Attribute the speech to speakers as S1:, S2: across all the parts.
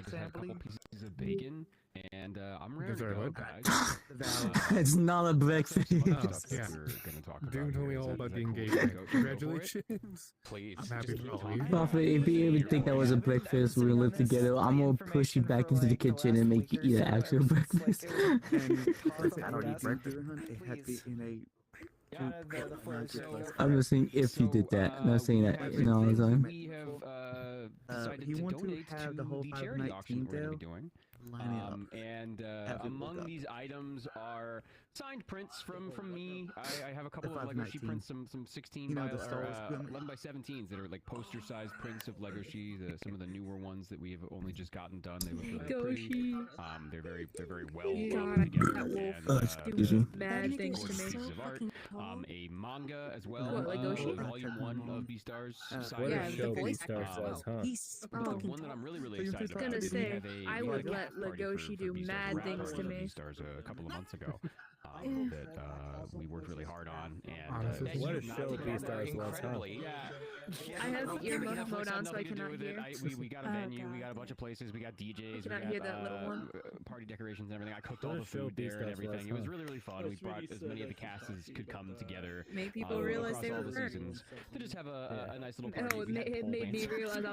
S1: just had a couple pieces of bacon, and I'm ready to
S2: Sorry,
S1: go,
S2: what?
S1: guys.
S3: It's not a breakfast.
S1: Stuff
S2: yeah.
S1: that we're gonna talk about.
S2: Doom told me
S1: here.
S2: all
S1: Is
S2: about
S1: that
S2: the
S1: cool?
S2: engagement.
S1: Go for it?
S2: Congratulations.
S4: Please.
S2: I'm happy for all of you.
S3: Prophet, if you ever think that was a breakfast, we live together, I'm gonna push you back into the kitchen and make you eat an actual breakfast.
S5: And
S6: I don't eat breakfast.
S5: it had to be in a
S3: I'm just saying if you did that, not saying that. You know what I'm saying?
S1: We have decided
S5: he
S1: to
S5: want to
S1: donate
S5: have
S1: to
S5: the whole
S1: charity auction that we're going to be
S5: 519
S1: doing.
S5: line it up.
S1: And
S5: Have it
S1: among
S5: look up.
S1: these items are signed prints from me. I have a couple
S5: The
S1: of Lego sheet
S5: 519.
S1: prints, some 16
S5: You know,
S1: by
S5: the Star Wars
S1: 11 by 17s that are like poster-sized prints of Lego sheets. Some of the newer ones that we have only just gotten done. They look really pretty. They're very well put together. And,
S7: mad things to
S1: pieces
S7: me.
S1: of art. A manga as well.
S7: What, Lego sheet?
S1: Volume 1 of Beastars.
S6: What
S7: Yeah,
S6: a
S7: the
S6: show
S7: voice
S6: Beastars
S7: actor.
S6: was, huh?
S7: He's
S1: One that I'm really excited about.
S7: gonna
S1: is we
S7: say,
S1: have a-
S7: I
S1: we
S7: would
S1: had a
S7: let
S1: cast party
S7: Legoshi do
S1: Beastars.
S7: mad
S1: We had a
S7: things to
S1: party
S7: me.
S1: for Beastars a couple of months ago that we worked really hard on. And
S2: Honestly,
S6: What a
S4: You've
S6: show
S4: not done
S6: Beastars was, huh?
S4: incredibly.
S7: I have
S1: Well,
S7: earmuffs
S1: that place
S7: mode
S1: had
S7: on so I
S1: nothing to do
S7: cannot
S1: with it.
S7: hear.
S1: We got a
S7: Oh,
S1: venue, we
S7: God.
S1: got a bunch of places, we got DJs, we
S7: cannot
S1: got
S7: hear that little one.
S1: party decorations and everything. I cooked all
S6: What a
S1: the
S6: show
S1: food there and
S6: Beastars
S1: everything.
S6: was,
S1: It was
S6: huh?
S1: really fun. We brought as many of the cast as could come together.
S7: Made people realize they
S1: across
S7: were
S1: all the
S7: hurt.
S1: seasons to just have a nice little party.
S7: Oh, it
S1: We had
S7: it
S1: pole
S7: made me
S1: dancing.
S7: realize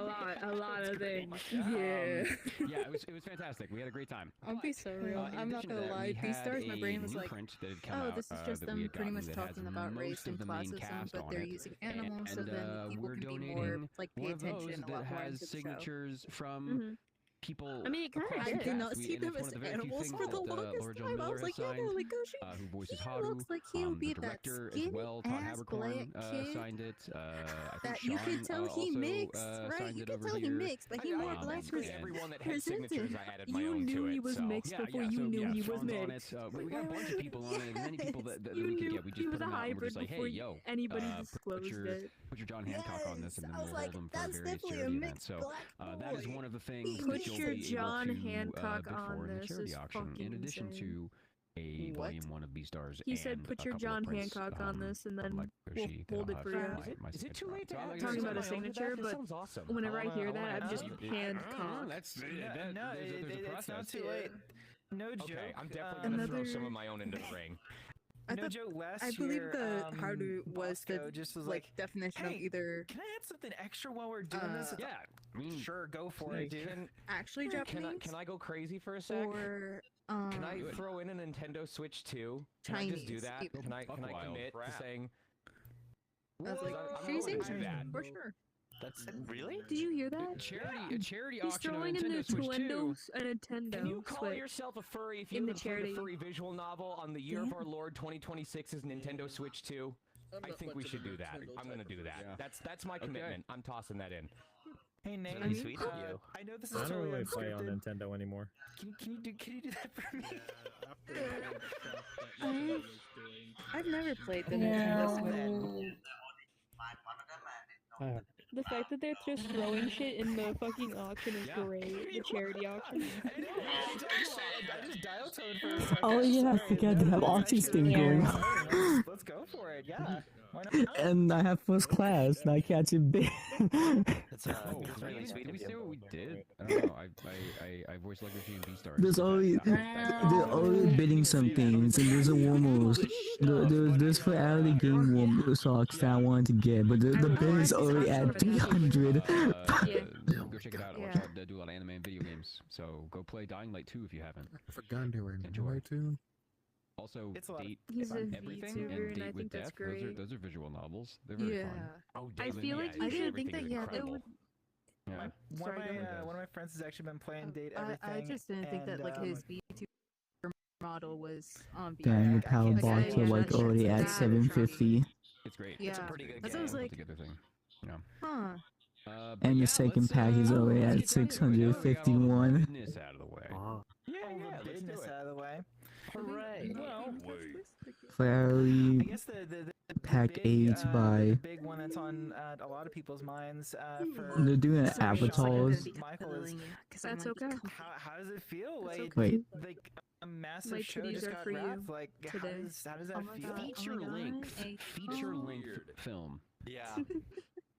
S7: a lot of things.
S1: Um,
S7: Yeah.
S1: yeah, it was fantastic. We had a great time.
S8: I'll be so real.
S1: In
S8: I'm not
S1: addition to
S8: gonna
S1: that,
S8: lie.
S1: we had
S8: Beastars, my brain
S1: a
S8: was
S1: new
S8: like,
S1: print that had come
S8: oh,
S1: out,
S8: this is just
S1: that we
S8: them
S1: had
S8: pretty
S1: gotten
S8: much
S1: that has
S8: talking about
S1: most
S8: race
S1: of
S8: and
S1: the main
S8: classism,
S1: cast
S8: but
S1: on
S8: they're
S1: it.
S8: using animals, so
S1: And
S8: then people
S1: we're
S8: can be more
S1: donating
S8: like pay
S1: one of those
S8: attention a
S1: that
S8: lot more
S1: has
S8: into the show.
S1: signatures from
S7: Mhm.
S1: people.
S7: I mean, it kinda
S1: across
S7: did.
S1: the
S8: I did not
S1: cast.
S8: see
S1: And
S8: them
S1: it's one
S8: as
S1: of the very few
S8: animals
S1: things
S8: for the
S1: that
S8: longest
S1: Laura Jo
S8: time. I
S1: Miller
S8: was like, yeah,
S1: signed,
S8: they're Legoshi.
S1: who voices
S8: He
S1: Haru.
S8: looks like he'll
S1: The
S8: be that
S1: director as
S8: skinny
S1: well, Todd
S8: ass
S1: Habercorn,
S8: black kid
S1: signed it. I think
S8: that you
S1: Sean,
S8: can tell he
S1: also,
S8: mixed, right?
S1: signed
S8: You
S1: it
S8: can
S1: over
S8: tell he
S1: here.
S8: mixed, but he more black
S1: and-
S8: was
S4: Everyone that had
S8: presented.
S4: signatures, I added my
S7: You
S4: own
S7: knew
S4: to it.
S7: he was
S4: so.
S7: mixed before you
S1: so,
S7: knew he was
S1: Sean's on it.
S7: mixed.
S1: We got a bunch of people on it, and many people that
S7: You
S1: we could
S7: knew
S1: get. We
S7: he
S1: just
S7: was
S1: put
S7: a
S1: them out and we're
S7: hybrid
S1: just like,
S7: before
S1: hey, yo,
S7: anybody
S1: put
S7: disclosed
S1: your
S7: it.
S1: John Hancock on this, and then
S8: I
S1: we'll
S8: was
S1: hold
S8: like,
S1: them for
S8: that's
S1: various
S8: definitely a
S1: charity events.
S8: mixed
S1: So
S8: black
S1: that is
S8: boy.
S1: one of the things
S8: Put
S1: that you'll
S7: your
S1: be
S7: John
S1: able to
S7: Hancock
S1: bid
S7: on
S1: for in the
S7: this
S1: charity
S7: is
S1: auction, in
S7: fucking
S1: addition
S7: insane.
S1: to a
S8: What?
S1: volume 1 of Beastars.
S7: He said,
S1: and
S7: "Put
S1: a
S7: your
S1: couple of
S7: John
S1: prints,
S7: Hancock on this, and then
S1: from
S7: we'll
S1: Legoshi
S7: hold
S1: that'll
S7: it for
S1: have
S7: you."
S1: my
S4: Is it too
S1: signature on
S4: late
S1: it.
S4: to
S1: So I'm
S4: add
S1: like,
S7: Talking
S1: "Hey,
S7: about a
S1: so-
S7: signature,
S4: That
S7: but
S4: sounds awesome.
S7: whenever I hear that, I'm
S4: add
S7: just
S4: it.
S7: hand-cocked.
S1: That's
S9: No,
S1: there's a
S9: it's
S1: process.
S9: not too late. No joke.
S4: Okay, I'm definitely gonna throw some of my own into the ring.
S8: I
S9: No
S8: thought-
S9: joke. Last
S8: I believe
S9: year,
S8: the Haru was the
S9: Bosco just was
S8: like
S9: like,
S8: definition of
S9: "Hey,
S8: either
S9: can I add something extra while we're doing this? It's
S1: Yeah, I mean,
S9: like, sure, go for it, dude.
S8: actually Japanese
S4: Can I go crazy for a sec?
S8: or
S4: Can I
S1: Do it.
S4: throw in a Nintendo Switch 2? Can I just do
S8: Chinese,
S4: that?
S8: even.
S4: Can I
S1: Buck wild.
S4: commit to
S9: Crap.
S4: saying?
S8: I was like,
S4: I'm
S8: she's
S4: willing to do
S8: Asian,
S4: that.
S8: for sure.
S9: That's really.
S7: Did you hear that?
S1: a charity
S7: He's
S1: auction on
S7: throwing a
S1: Nintendo Switch 2.
S7: Nintendo
S4: Can you call
S7: Switch.
S4: yourself a furry if
S7: in
S4: you
S7: the
S4: haven't played
S7: charity.
S4: a furry visual novel on the year of our Lord 2026's Nintendo Switch 2? I think we should do that. I'm gonna do that.
S1: Yeah.
S4: That's my commitment. I'm tossing that in.
S9: Hey Nate,
S4: Very sweet of you.
S9: I know this is
S6: I don't
S9: totally
S6: really play on
S9: unscripted.
S6: Nintendo anymore.
S9: Can you do that for me?
S8: I've never played the Nintendo Switch.
S7: The fact that they're just throwing shit in the fucking auction is great. The charity auction.
S9: I just dial toned for a second.
S3: Oh yeah, I
S9: Sorry,
S3: forgot to
S9: no,
S3: have
S9: that's
S3: auction
S9: actually
S3: thing
S9: really
S3: going
S9: nice.
S3: on.
S9: Let's go for it. Yeah. Why not?
S3: And I have first class, and I catch it big.
S4: That's
S1: Oh,
S4: really sweet
S1: did we
S4: of
S1: say
S4: you.
S1: what we did? I don't know. I voiced Legoshi and Beastars.
S3: There's always they're always bidding some things, and there's a warmers. There's Furality game warmer socks that I wanted to get, but the bid is already at 300.
S7: Yeah.
S1: Go check it out. I watch
S7: Yeah.
S1: do a lot of anime and video games. So go play Dying Light 2 if you haven't.
S2: I forgot they were in
S1: Enjoy.
S2: Enjoy too.
S1: Also,
S9: It's a lot of
S1: Date
S7: He's a
S1: Everything
S7: VTuber,
S1: and
S7: and
S1: Date
S7: I
S1: with
S7: think that's
S1: Death.
S7: great.
S1: Those are visual novels. They're very
S8: Yeah.
S1: fun.
S4: Oh,
S7: I
S4: Damon,
S7: feel like
S4: yeah,
S7: you should
S4: everything
S8: think that
S4: is
S8: you had-
S4: incredible.
S1: Yeah.
S9: One of
S7: Sorry,
S9: my
S7: go ahead.
S9: one of my friends has actually been playing Date
S8: I
S9: Everything.
S8: just didn't think that like
S9: and,
S8: his VTuber model was on VR.
S3: Dang, the power
S9: Like,
S3: box
S9: I-
S3: are like already at 750,
S1: It's great.
S8: Yeah.
S4: It's a pretty good
S8: That's
S4: game.
S8: what I was
S1: Put
S8: like,
S1: together thing. Yeah.
S8: huh.
S1: But
S3: and
S1: yeah,
S3: the second
S1: let's,
S3: pack is already
S1: let's
S3: at
S1: get down to it. Now that we got all the
S3: 651.
S1: business out of the way.
S4: Yeah,
S9: All
S4: yeah,
S9: the
S4: let's do
S9: business
S4: it.
S9: out of the way.
S4: Hooray.
S9: Well, I
S3: Furality
S9: guess the
S3: Pack
S9: big,
S3: 8
S9: the
S3: by.
S9: big one that's on a lot of people's minds for
S3: They're doing
S9: for Sean
S3: avatars.
S9: and Michael is
S7: That's okay.
S9: how does it feel?
S7: That's
S9: Like
S3: Wait.
S9: like a massive
S7: My
S9: show
S7: titties
S9: just
S7: are
S9: got
S7: for you
S9: wrapped. Like
S7: today.
S9: how does that
S8: Oh my
S9: feel?
S8: God.
S1: Feature length.
S8: A
S1: Feature
S8: phone.
S1: length film.
S4: Yeah.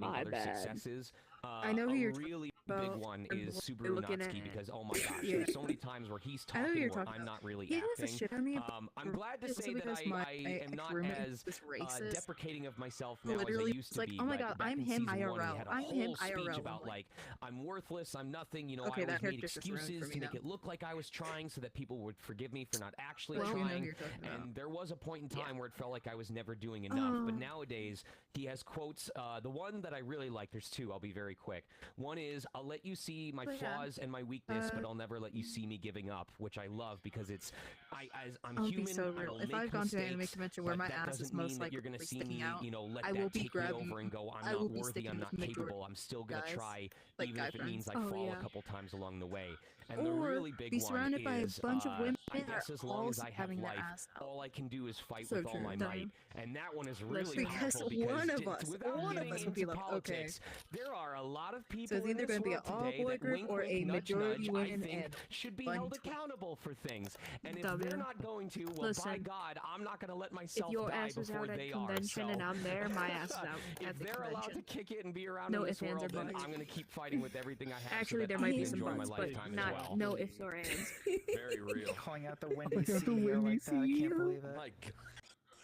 S4: celebrating
S7: My
S4: other
S7: bad.
S4: successes.
S7: I know who
S4: a
S7: you're
S4: really
S7: talking
S4: big
S7: about.
S4: one
S7: I'm
S4: is
S7: looking
S4: Subaru-Natsuki
S7: at-
S4: because, oh my gosh,
S7: Yeah.
S4: there's so many times where he's
S7: I know who
S4: talking
S7: you're
S4: where
S7: talking
S4: I'm
S7: about.
S4: not really
S7: He does the
S4: acting.
S7: shit on me.
S4: I'm glad to
S7: Also
S4: say that
S7: because
S4: I
S7: my
S4: am not
S7: ex-roommate
S4: as
S7: was racist.
S4: deprecating of myself now as I
S7: Literally,
S4: used
S7: it's
S4: to
S7: like,
S4: be.
S7: oh my
S4: but
S7: god,
S4: back
S7: I'm
S4: in
S7: him
S4: season 1, he
S7: IRL.
S4: had a
S7: I'm him
S4: whole speech
S7: IRL.
S4: about like, I'm worthless, I'm nothing, you know,
S7: Okay,
S4: I
S7: that
S4: always made
S7: character's just ruined
S4: excuses
S7: for
S4: to
S7: me
S4: make
S7: now.
S4: it look like I was trying so that people would forgive me for not actually
S7: Well, you know who
S4: trying.
S7: you're talking about.
S4: And there was a point in time where it felt like I was never doing enough. But nowadays, he has quotes. The one that I really like, there's two, I'll be very quick. One is, I'll let you see my flaws and my weakness, but I'll never let you see me giving up, which I love because it's, I'm
S7: I'll
S4: human,
S7: be so
S4: I
S7: real.
S4: will
S7: If
S4: make
S7: I've gone to an anime
S4: mistakes,
S7: convention where
S4: but
S7: my
S4: that
S7: ass is
S4: doesn't mean
S7: most
S4: that you're gonna
S7: likely
S4: see
S7: sticking
S4: me,
S7: out,
S4: you know, let
S7: I
S4: that
S7: will be
S4: take me
S7: grabbing-
S4: over and go, I'm
S7: I will
S4: not
S7: be
S4: worthy,
S7: sticking
S4: I'm
S7: with
S4: not
S7: majority
S4: capable, I'm still gonna
S7: guys,
S4: try,
S7: like
S4: even
S7: guy
S4: if it means I
S7: friends.
S4: fall
S7: Yeah.
S4: a couple times along the way. And the
S7: Or
S4: really big
S7: be
S4: one
S7: surrounded by a
S4: is,
S7: bunch of women
S4: I
S7: that
S4: guess
S7: are
S4: as long as
S7: also
S4: I have
S7: having their
S4: life,
S7: ass out.
S4: all I can do is fight
S7: So
S4: with all
S7: true.
S4: my
S7: Done.
S4: might. And that one is really
S7: Because
S4: powerful because
S7: one of us
S4: without getting
S7: would
S4: into
S7: be like, okay.
S4: politics, there are a lot of people
S7: So it's
S4: in
S7: either
S4: this
S7: going to be an
S4: world today
S7: all-boy
S4: that
S7: group
S4: wink,
S7: or
S4: wink,
S7: a
S4: nudge,
S7: majority
S4: nudge,
S7: women
S4: I think
S7: and
S4: should be
S7: one
S4: held
S7: twin.
S4: accountable for things. And if
S10: W.
S4: they're not going to, well, by
S10: Listen,
S4: God, I'm not going to let
S10: If
S4: myself
S10: your
S4: die
S10: ass is
S4: before
S10: out at
S4: they
S10: convention
S4: are.
S10: and
S4: So
S10: I'm there, my ass is out
S4: if
S10: at the
S4: they're allowed to
S10: convention.
S4: kick it and be around
S10: No
S4: in this
S10: ifs, ands,
S4: world,
S10: or
S4: then
S10: buts.
S4: I'm going to keep fighting with everything I have.
S10: Actually,
S4: so
S10: there
S4: that I
S10: might
S4: can
S10: be some
S4: enjoy my
S10: buts, but
S4: lifetime
S10: not
S4: as well.
S10: no ifs or ands.
S4: Very real.
S9: Calling out the Wendy
S2: Calling out the
S9: CEO
S2: Wendy
S9: like that, I can't
S2: CEO.
S9: believe it.
S4: My God.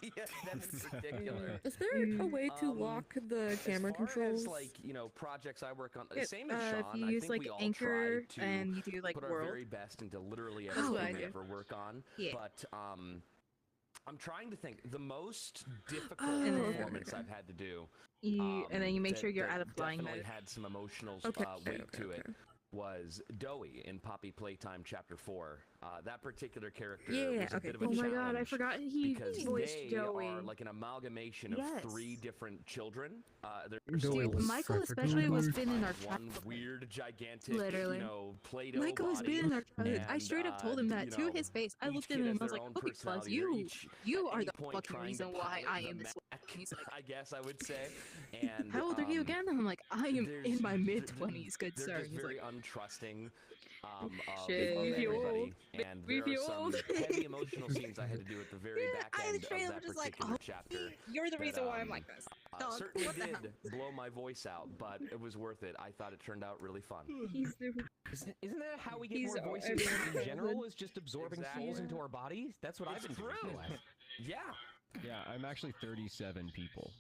S4: Yeah, that's ridiculous.
S7: Is there a way to lock the camera
S4: as far
S7: controls?
S4: As, like, you know, projects I work on,
S7: Yeah,
S4: same as Sean,
S7: if you
S4: I
S7: use
S4: think
S7: like
S4: we all
S7: Anchor
S4: try to
S7: and you do like
S4: put our
S7: World.
S4: very best into literally
S7: That's what
S4: everything
S7: I
S4: we
S7: do.
S4: ever work on.
S7: Yeah.
S4: But I'm trying to think. The most difficult
S7: And then-
S4: performance I've had to do,
S7: And then you make
S4: that-
S7: sure you're
S4: that
S7: out of flying
S4: definitely
S7: mode.
S4: had some emotional
S7: Okay,
S4: weight
S7: okay,
S4: to it.
S7: okay.
S4: Was Doey in Poppy Playtime Chapter 4. That particular character
S7: Yeah,
S4: was a
S7: okay.
S4: bit of a
S10: Oh my god, I
S4: challenge
S10: forgot he
S4: because
S10: voiced
S4: they
S10: Joey.
S4: are like an amalgamation of
S10: Yes.
S4: 3 different children. They're
S2: Joey
S7: Dude,
S2: was
S7: Michael
S2: such a
S7: especially
S2: good
S7: was
S2: one.
S7: been in our
S4: one
S7: childhood.
S4: weird, gigantic,
S10: Literally.
S4: you know, Play-Doh
S7: Michael has
S4: body.
S7: been in our childhood. I
S4: and,
S7: straight up told him that
S4: you
S7: to
S4: know,
S7: his face. I
S4: each
S7: looked at
S4: kid
S7: him
S4: has
S7: and I was
S4: their
S7: like,
S4: own
S7: okay, plus
S4: personality.
S7: you,
S4: They're each
S7: you
S4: at
S7: are
S4: any
S7: the
S4: point
S7: fucking
S4: trying
S7: reason
S4: to
S7: why
S4: pilot
S7: I
S4: the
S7: am this way.
S4: Mac,
S7: He's like,
S4: I guess I would say. And
S7: how old are you again? I'm like, I am
S4: there's-
S7: in my
S4: they're-
S7: mid-20s, good
S4: they're
S7: sir.
S4: just
S7: He's
S4: very
S7: like,
S4: untrusting of
S7: Shit.
S4: everybody,
S7: Old.
S4: and
S7: We
S4: there are
S7: feel
S4: some
S7: old.
S4: heavy emotional scenes I had to do at the very back
S7: I
S4: end
S7: had to train
S4: of
S7: him
S4: that
S7: just like,
S4: particular
S7: oh,
S4: chapter.
S7: you're the
S4: that,
S7: reason why I'm like this. Dog,
S4: certainly
S7: what the
S4: did
S7: hell?
S4: blow my voice out, but it was worth it. I thought it turned out really fun.
S7: He's the
S4: Isn't that how we get
S7: He's
S4: more voices
S7: everyone's
S4: in general?
S7: childhood.
S4: Is just absorbing
S7: Exactly.
S4: souls into our bodies? That's what I've been doing for the last. Yeah.
S1: Yeah, I'm actually 37 people.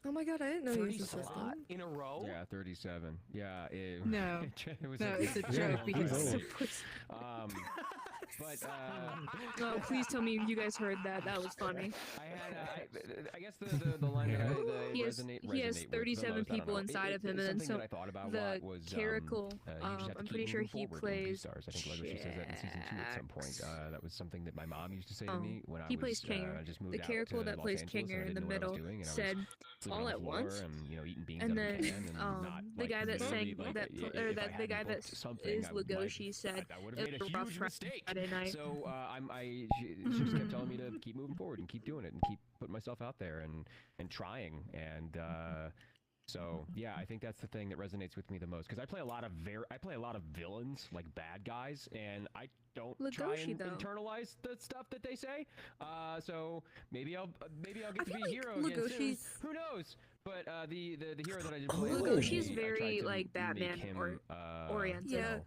S7: Oh my god, I didn't know he was
S4: 30
S7: a system.
S4: slot in a row?
S1: Yeah, 37. Yeah, it,
S7: No.
S1: it was
S7: No, it's a
S1: yeah,
S7: joke because
S1: it was
S7: it's
S1: great.
S7: a
S1: But
S10: Oh, please tell me you guys heard that. That was funny.
S1: I had, I guess the line that I
S10: He has,
S1: resonate
S10: he has
S1: with the
S10: 37
S1: most, I don't
S10: people
S1: know.
S10: inside of him,
S1: It's
S10: and then
S1: something
S10: so
S1: that I thought about a
S10: the
S1: lot was
S10: Caracal,
S1: you just have to
S10: I'm
S1: keep
S10: pretty sure
S1: moving
S10: he
S1: forward in
S10: plays
S1: Beastars. I think Legoshi says that in season 2 at some point. That was something that my mom used to say to me when
S10: he
S1: I
S10: plays
S1: was
S10: Kinger.
S1: just moved
S10: The
S1: out
S10: Caracal
S1: to
S10: that
S1: Los
S10: plays
S1: Angeles, and
S10: Kinger
S1: I
S10: in the
S1: didn't know what I was
S10: middle
S1: doing, and I was
S10: said
S1: sleeping
S10: all
S1: on the
S10: at
S1: floor
S10: once.
S1: and, you know, eating beans
S10: And
S1: out of a
S10: then
S1: can and not,
S10: the
S1: like,
S10: guy that
S1: really,
S10: sang
S1: like,
S10: that
S1: if
S10: or
S1: I
S10: that the
S1: hadn't
S10: guy that
S1: booked something,
S10: is
S1: I would,
S10: Legoshi said
S1: I would have made
S10: it
S1: a
S10: was a rough
S1: huge mistake.
S10: Friday night.
S1: So she just kept telling me to keep moving forward and keep doing it and keep putting myself out there and trying. And so yeah, I think that's the thing that resonates with me the most because I play a lot of villains, like bad guys, and I don't try
S10: Legoshi,
S1: and
S10: though.
S1: internalize the stuff that they say. So maybe I'll get to
S7: feel
S1: be a
S7: like
S1: hero again soon.
S7: Legoshi's-
S1: Who knows? But the hero that I did play,
S10: Legoshi's
S1: I tried
S10: very,
S1: to
S10: like,
S1: make
S10: Batman
S1: him,
S10: oriented.
S1: you
S7: Yeah.
S1: know,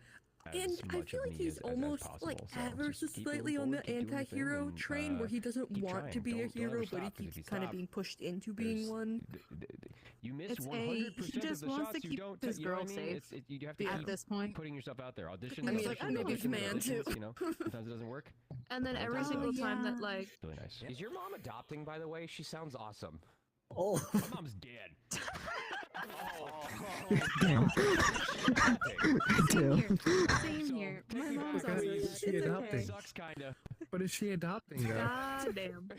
S1: as
S7: And I
S1: much
S7: feel
S1: of
S7: like
S1: me
S7: he's
S1: as
S7: almost
S1: possible.
S7: like
S1: So
S7: ever
S1: just
S7: so
S1: keep moving
S7: slightly on
S1: forward,
S7: the
S1: keep doing your thing,
S7: anti-hero
S1: and,
S7: train where he doesn't
S1: keep
S7: want
S1: trying.
S7: to be a
S1: Don't ever
S7: hero, but
S1: stop,
S7: he
S1: 'cause if
S7: keeps
S1: you
S7: kind of
S1: stop,
S7: being pushed into being
S1: there's-
S7: one.
S1: You miss
S7: It's
S1: 100%
S7: he just
S1: of the
S7: wants
S1: shots
S7: to
S1: you
S7: keep
S1: don't.
S7: his
S1: You know what
S7: girl
S1: I mean?
S7: safe.
S1: You have to
S7: At
S1: keep
S7: this point,
S1: putting yourself out there. Auditions.
S7: I mean, like,
S1: auditions,
S7: I'm a big
S1: auditions,
S7: man, too.
S1: auditions, you know, sometimes it doesn't work.
S10: And then every
S1: Oh,
S10: single time that
S8: yeah.
S10: like
S1: It's really nice.
S4: Is your mom adopting, by the way? She sounds awesome.
S5: Oh,
S1: My mom's dead.
S3: Damn.
S8: Same here.
S1: So,
S8: Same here. My
S1: take me
S8: mom's
S1: back,
S8: also
S1: please.
S8: dead.
S2: She
S8: It's
S2: adopting.
S8: okay.
S1: Sucks kinda.
S2: What is she adopting though?
S10: God damn.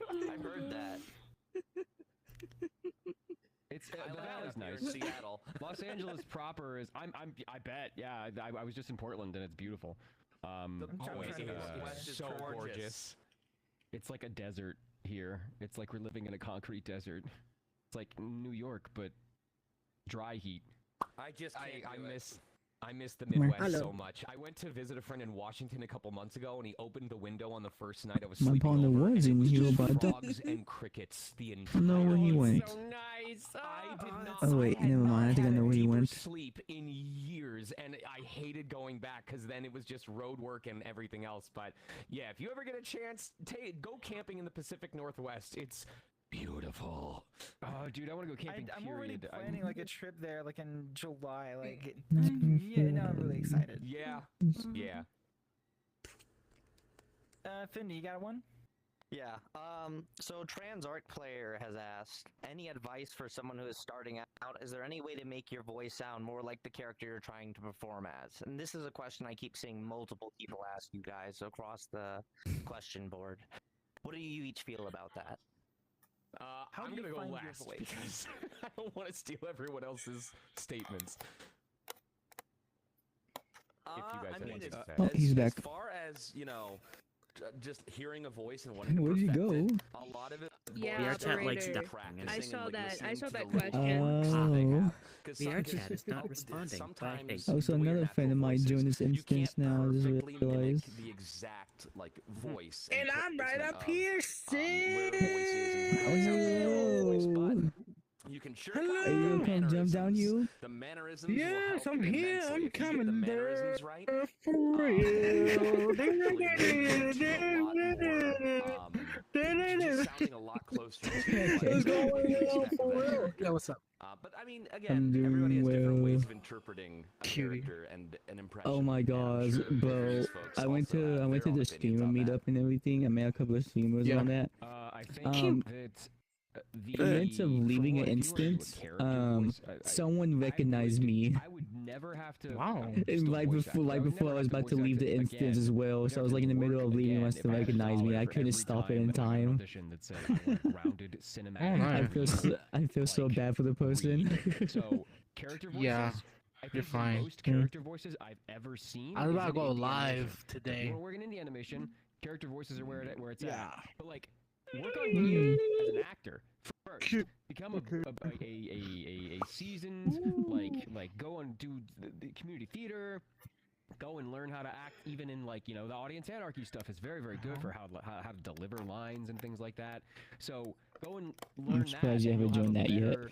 S4: I've heard that.
S1: It's the
S4: I
S1: valley's
S4: live
S1: nice.
S4: here in Seattle.
S1: Los Angeles proper is. I bet. Yeah, I was just in Portland and it's beautiful.
S4: The
S1: Oh,
S4: Pacific
S1: it's,
S4: Northwest is
S1: so
S4: gorgeous.
S1: It's like a desert here. It's like we're living in a concrete desert. It's like New York, but dry heat.
S4: I just can't
S3: I
S4: do it.
S3: I
S4: miss the Midwest
S3: Hello.
S4: so much. I went to visit a friend in Washington a couple months ago, and he opened the window on the first night I was
S3: My
S4: sleeping
S3: partner
S4: over,
S3: was
S4: and it
S3: in
S4: was
S3: here
S4: just
S3: about that.
S4: frogs and crickets the entire
S3: know where he
S1: Oh,
S3: went.
S1: it's so nice.
S7: voice.
S4: I did not.
S3: Oh wait,
S4: I had
S3: never mind. I
S4: not
S3: think I
S4: had
S3: know
S4: a
S3: where you
S4: deeper
S3: went.
S4: sleep in years, and I hated going back because then it was just road work and everything else. But yeah, if you ever get a chance, go camping in the Pacific Northwest. It's beautiful.
S1: Oh, dude, I want to go camping.
S9: I'm already
S1: period.
S9: planning like a trip there, like in July. Like,
S3: Mm-hmm.
S9: yeah, no, I'm really excited.
S4: Yeah, yeah.
S9: Findy, you got one?
S11: Yeah. So Transarc player has asked, any advice for someone who is starting out? Is there any way to make your voice sound more like the character you're trying to perform as? And this is a question I keep seeing multiple people ask you guys across the question board. What do you each feel about that?
S4: I'm gonna go last because I don't want to steal everyone else's statements. If you guys
S12: I mean,
S4: want to say.
S3: Oh, he's back.
S12: As far as, you know, just hearing a voice and wanting to
S3: Where'd you
S12: perfect
S3: go?
S12: it, a lot of it
S10: Yeah,
S12: boils down to
S10: operator.
S12: practicing
S10: I
S12: and,
S10: saw
S12: like,
S10: that. I
S12: listening
S10: saw
S12: to
S10: that
S12: the
S10: question.
S3: Oh.
S13: VR chat is not responding.
S12: Sometimes
S3: Oh, so
S12: the way your
S3: another friend of
S12: natural
S3: mine
S12: voice is,
S3: joined this
S12: you
S3: instance
S12: can't
S3: now. I just
S12: perfectly mimic
S3: realized.
S12: the exact like voice
S7: And
S12: put
S7: I'm right
S12: placement
S7: up
S12: of,
S7: here,
S12: where the voice is and how it sounds in your voice,
S3: Hello.
S12: but you can sure
S3: Hey, you come jump down you?
S12: The mannerisms
S7: Yes,
S12: will help
S7: I'm here.
S12: immensely.
S7: I'm
S12: If you get the
S7: coming
S12: mannerisms
S7: there
S12: right,
S7: for
S12: it'll
S7: real.
S12: actually make it a lot more, just sounding a lot closer to
S3: Okay.
S12: like,
S7: What's
S12: the
S7: going on
S12: expect
S7: for
S12: than-
S7: real?
S2: Yeah, what's up?
S12: But I mean,
S3: I'm
S12: again,
S3: doing
S12: everybody has different ways
S3: well.
S12: of interpreting a
S2: Cutie.
S12: character and an impression.
S3: Oh my
S12: and I'm
S3: gosh,
S12: sure
S3: bro!
S12: various folks
S3: I went
S12: also
S3: to
S12: have
S3: I went
S12: their
S3: to
S12: own
S3: the
S12: opinions
S3: streamer
S12: on that.
S3: meetup and everything. I met a couple of streamers
S2: Yeah.
S3: on that.
S1: I think
S3: Um,
S1: that
S3: in the midst of
S1: from
S3: leaving
S1: one,
S3: an
S1: if you wanna do a
S3: instance,
S1: character voice,
S3: someone recognized me.
S1: I would never have to.
S2: Wow.
S3: And right before I was about to leave the instance as well, so I was like in the middle of leaving, must have recognized me. I couldn't stop it in time.
S1: That said, I want grounded cinematic.
S2: nice.
S3: I feel so bad for the person.
S1: So character voices.
S2: Yeah,
S1: I think
S2: you're
S1: the
S2: fine.
S1: most character voices I've ever seen.
S2: I was
S1: is
S2: about to
S1: in
S2: go
S1: indie
S2: live
S1: animation.
S2: today.
S1: We're working indie animation. Character voices are where it's
S2: Yeah.
S1: at. But like, work on video as an actor first. Become a seasoned like go and do the community theater. Go and learn how to act, even in like the audience anarchy stuff is very good for how to deliver lines and things like that. So go and learn
S3: I'm surprised you
S1: and
S3: haven't
S1: you'll
S3: joined
S1: have
S3: that
S1: a
S3: yet.
S1: better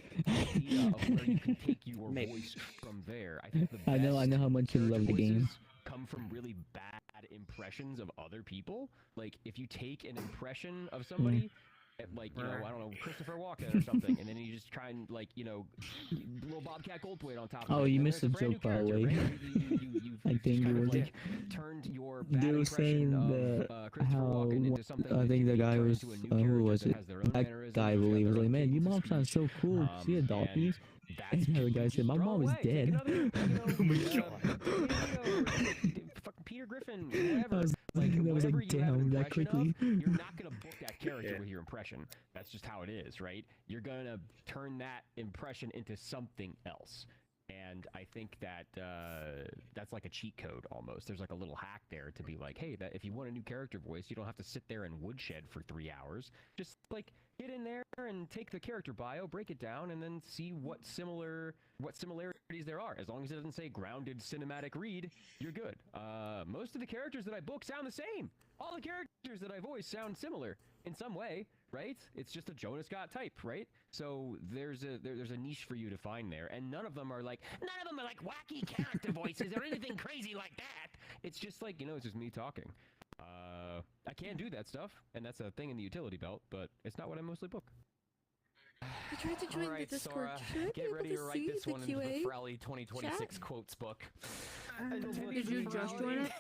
S1: idea of where you can take your voice from there. I think the
S3: I know
S1: best
S3: how much you
S1: character
S3: love the game.
S1: voices come from really bad impressions of other people. Like if you take an impression of somebody. Like, I don't know, Christopher Walken or something, and then you just try and, little Bobcat Goldthwait on top of it.
S3: Oh, you
S1: and
S3: missed a
S1: there's
S3: joke,
S1: brand
S3: by the
S1: new
S3: way.
S1: character, right? You've
S3: I think
S1: kind
S3: it
S1: of,
S3: was
S1: turned your bad
S3: they were
S1: impression
S3: saying
S1: of Christopher
S3: how
S1: Walken into something
S3: I
S1: that
S3: think
S1: can
S3: the
S1: be
S3: guy
S1: turned
S3: was
S1: into a new
S3: who
S1: character
S3: was
S1: that
S3: it?
S1: has their own
S3: That
S1: mannerisms,
S3: guy, I
S1: who's got
S3: believe, was
S1: their
S3: like,
S1: own
S3: man, your
S1: cadence of
S3: mom sounds so
S1: speech.
S3: cool. She adopt me. And the other guy said, my mom is dead.
S1: Oh my god. Fucking Peter Griffin, whatever.
S3: I was
S1: Whatever
S3: like,
S1: you have an
S3: damn, that
S1: impression
S3: quickly.
S1: of, you're not gonna book that character with your impression. That's just how it is, right? You're gonna turn that impression into something else. And I think that that's like a cheat code almost. There's like a little hack there to be like, hey, that if you want a new character voice, you don't have to sit there and woodshed for 3 hours. Just like get in there and take the character bio, break it down, and then see what similarities there are. As long as it doesn't say grounded cinematic read, you're good. Most of the characters that I book sound the same. All the characters that I voice sound similar in some way, right? It's just a Jonah Scott type, right? So there's a niche for you to find there, and none of them are like wacky character voices or anything crazy like that. It's just like it's just me talking. I can do that stuff, and that's a thing in the utility belt, but it's not what I mostly book.
S7: I tried to join
S4: All right,
S7: the Discord.
S4: Sora,
S7: Should I be
S4: get
S7: able
S4: ready
S7: to
S4: to write
S7: see
S4: this
S7: the
S4: one into the
S7: QA?
S4: Furality 2026
S7: chat?
S4: quotes book.
S10: Did you just join it?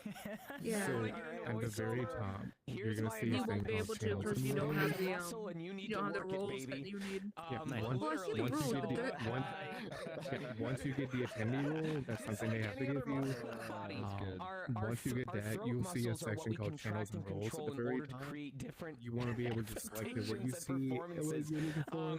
S7: Yeah.
S2: So,
S4: Alright,
S2: at the very top, you're gonna see a
S10: You
S2: thing
S10: won't be
S2: called
S10: able to
S2: channels
S10: because you
S2: and
S10: don't
S2: roles.
S10: have the
S4: Hustle and you need
S10: you don't
S4: to
S10: have the
S4: work it,
S10: roles
S4: baby.
S10: that you need.
S2: Yeah,
S7: Well, I see the
S2: once you
S7: role.
S2: get the
S7: They're-
S2: once you get the attendee role, that's something they have to give you. Once you get that, you'll see a section called channels and roles at the very top. You want to be able to select what you see and what you're looking for.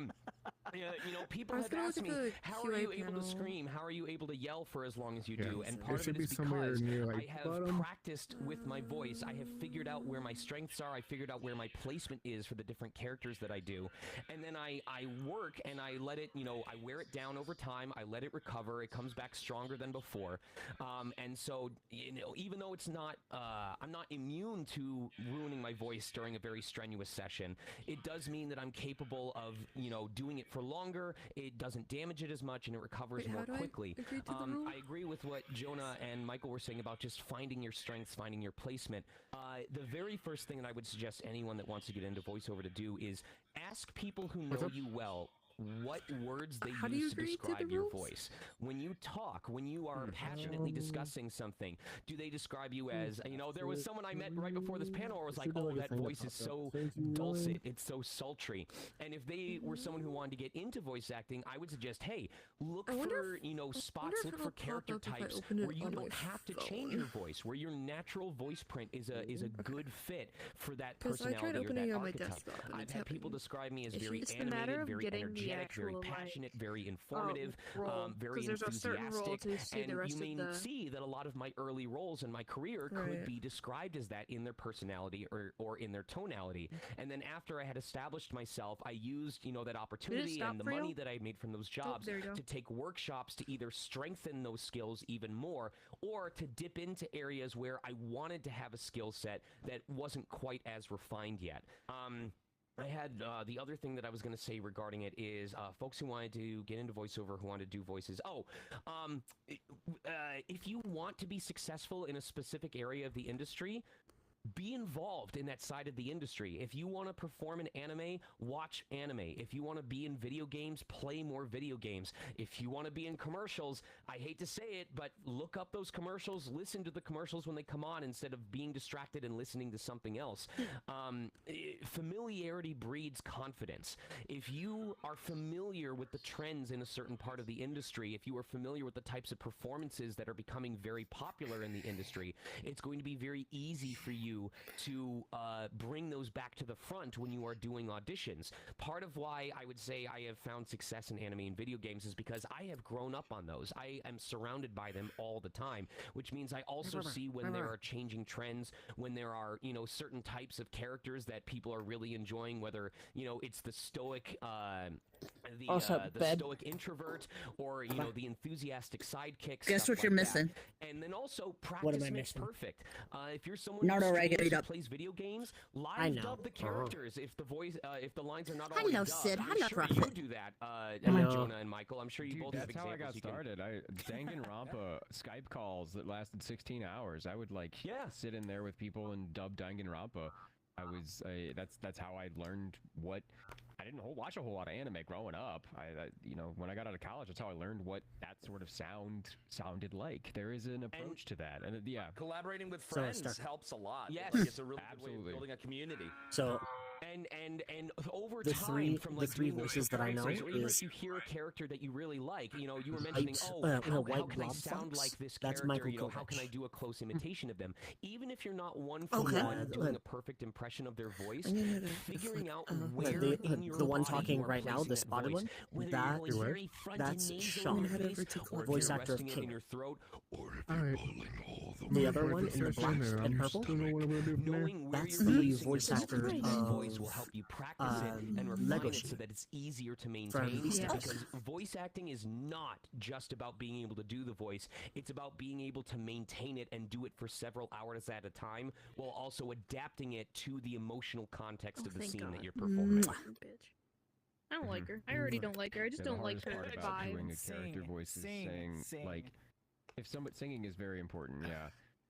S4: Yeah, people
S7: I was
S4: have
S7: gonna
S4: asked
S7: look
S4: me,
S7: at the
S4: how
S7: QA
S4: are you able to
S7: panel.
S4: scream? How are you able to yell for as long as you do? And
S2: It
S4: part of
S2: should
S4: it
S2: be
S4: is
S2: somewhere
S4: because
S2: near
S4: I
S2: like
S4: have
S2: bottom.
S4: practiced with my voice. I have figured out where my strengths are. I figured out where my placement is for the different characters that I do. And then I work and I let it, I wear it down over time. I let it recover. It comes back stronger than before. And so, even though it's not, I'm not immune to ruining my voice during a very strenuous session, it does mean that I'm capable of, doing it for for longer, it doesn't damage it as much, and it recovers more quickly. I agree with what Jonah and Michael were saying about just finding your strengths, finding your placement. The very first thing that I would suggest anyone that wants to get into voiceover to do is ask people who know you well what words they use to describe your voice. When you talk, when you are passionately discussing something, do they describe you as, you know, there was someone I met right before this panel where was like, oh, that voice is so dulcet, it's so sultry. And if they were someone who wanted to get into voice acting, I would suggest, hey, look for, you know, spots, look for character types where you don't have to change your voice, where your natural voice print is a good fit for that personality or that archetype. I've had people describe me as very animated, very energetic, very passionate, very informative, very enthusiastic, and you may see that a lot of my early roles in my career could be described as that in their personality or in their tonality. And then after I had established myself, I used, you know, that opportunity and the money that I made from those jobs to take workshops to either strengthen those skills even more or to dip into areas where I wanted to have a skill set that wasn't quite as refined yet. I had the other thing that I was going to say regarding it is folks who wanted to get into voiceover, who wanted to do voices. If you want to be successful in a specific area of the industry, be involved in that side of the industry. If you want to perform in anime, watch anime. If you want to be in video games, play more video games. If you want to be in commercials, I hate to say it, but look up those commercials, listen to the commercials when they come on instead of being distracted and listening to something else. Familiarity breeds confidence. If you are familiar with the trends in a certain part of the industry, if you are familiar with the types of performances that are becoming very popular in the industry, it's going to be very easy for you to bring those back to the front when you are doing auditions. Part of why I would say I have found success in anime and video games is because I have grown up on those. I am surrounded by them all the time, which means I also see when there are changing trends, when there are, you know, certain types of characters that people are really enjoying, whether, you know, it's the stoic stoic introvert or, you know, the enthusiastic sidekick.
S14: Guess what you're missing?
S4: And then also practice makes perfect. If you're someone who plays video games, live dub the characters. If the voice, if the lines are not always dubbed,
S14: Sid.
S4: I'm sure you do that, Jonah and Michael. I'm sure you both have examples.
S1: That's how I got started. Danganronpa Skype calls that lasted 16 hours. I would sit in there with people and dub Danganronpa. That's how I learned what. I didn't watch a whole lot of anime growing up. You know, when I got out of college, that's how I learned what that sort of sounded like. There is an approach to that, and
S12: collaborating with friends helps a lot.
S4: Yes,
S12: it's a really good way of building a community.
S13: So.
S4: And over
S13: the
S4: time, from
S13: the three voices that I know
S4: is you hear a character that you really like. You know, you were mentioning, how can I sound like this character?
S13: Michael
S4: you know, how can I do a close imitation of them? Even if you're not one for one doing a perfect impression of their voice, figuring out where in your
S13: the one
S4: body
S13: talking
S4: you are
S13: right now, the spotted one, that's Sean, the voice actor of King.
S4: In your throat, or
S13: the other one in the black and purple, that's the voice actor of
S4: will help you practice it and refine it so that it's easier to maintain. Because voice acting is not just about being able to do the voice, it's about being able to maintain it and do it for several hours at a time while also adapting it to the emotional context of the scene that you're performing.
S10: Bitch. I don't like her. I already don't like her. I just don't like her vibe.
S1: Doing a character voice is saying, like, if somebody singing is very important,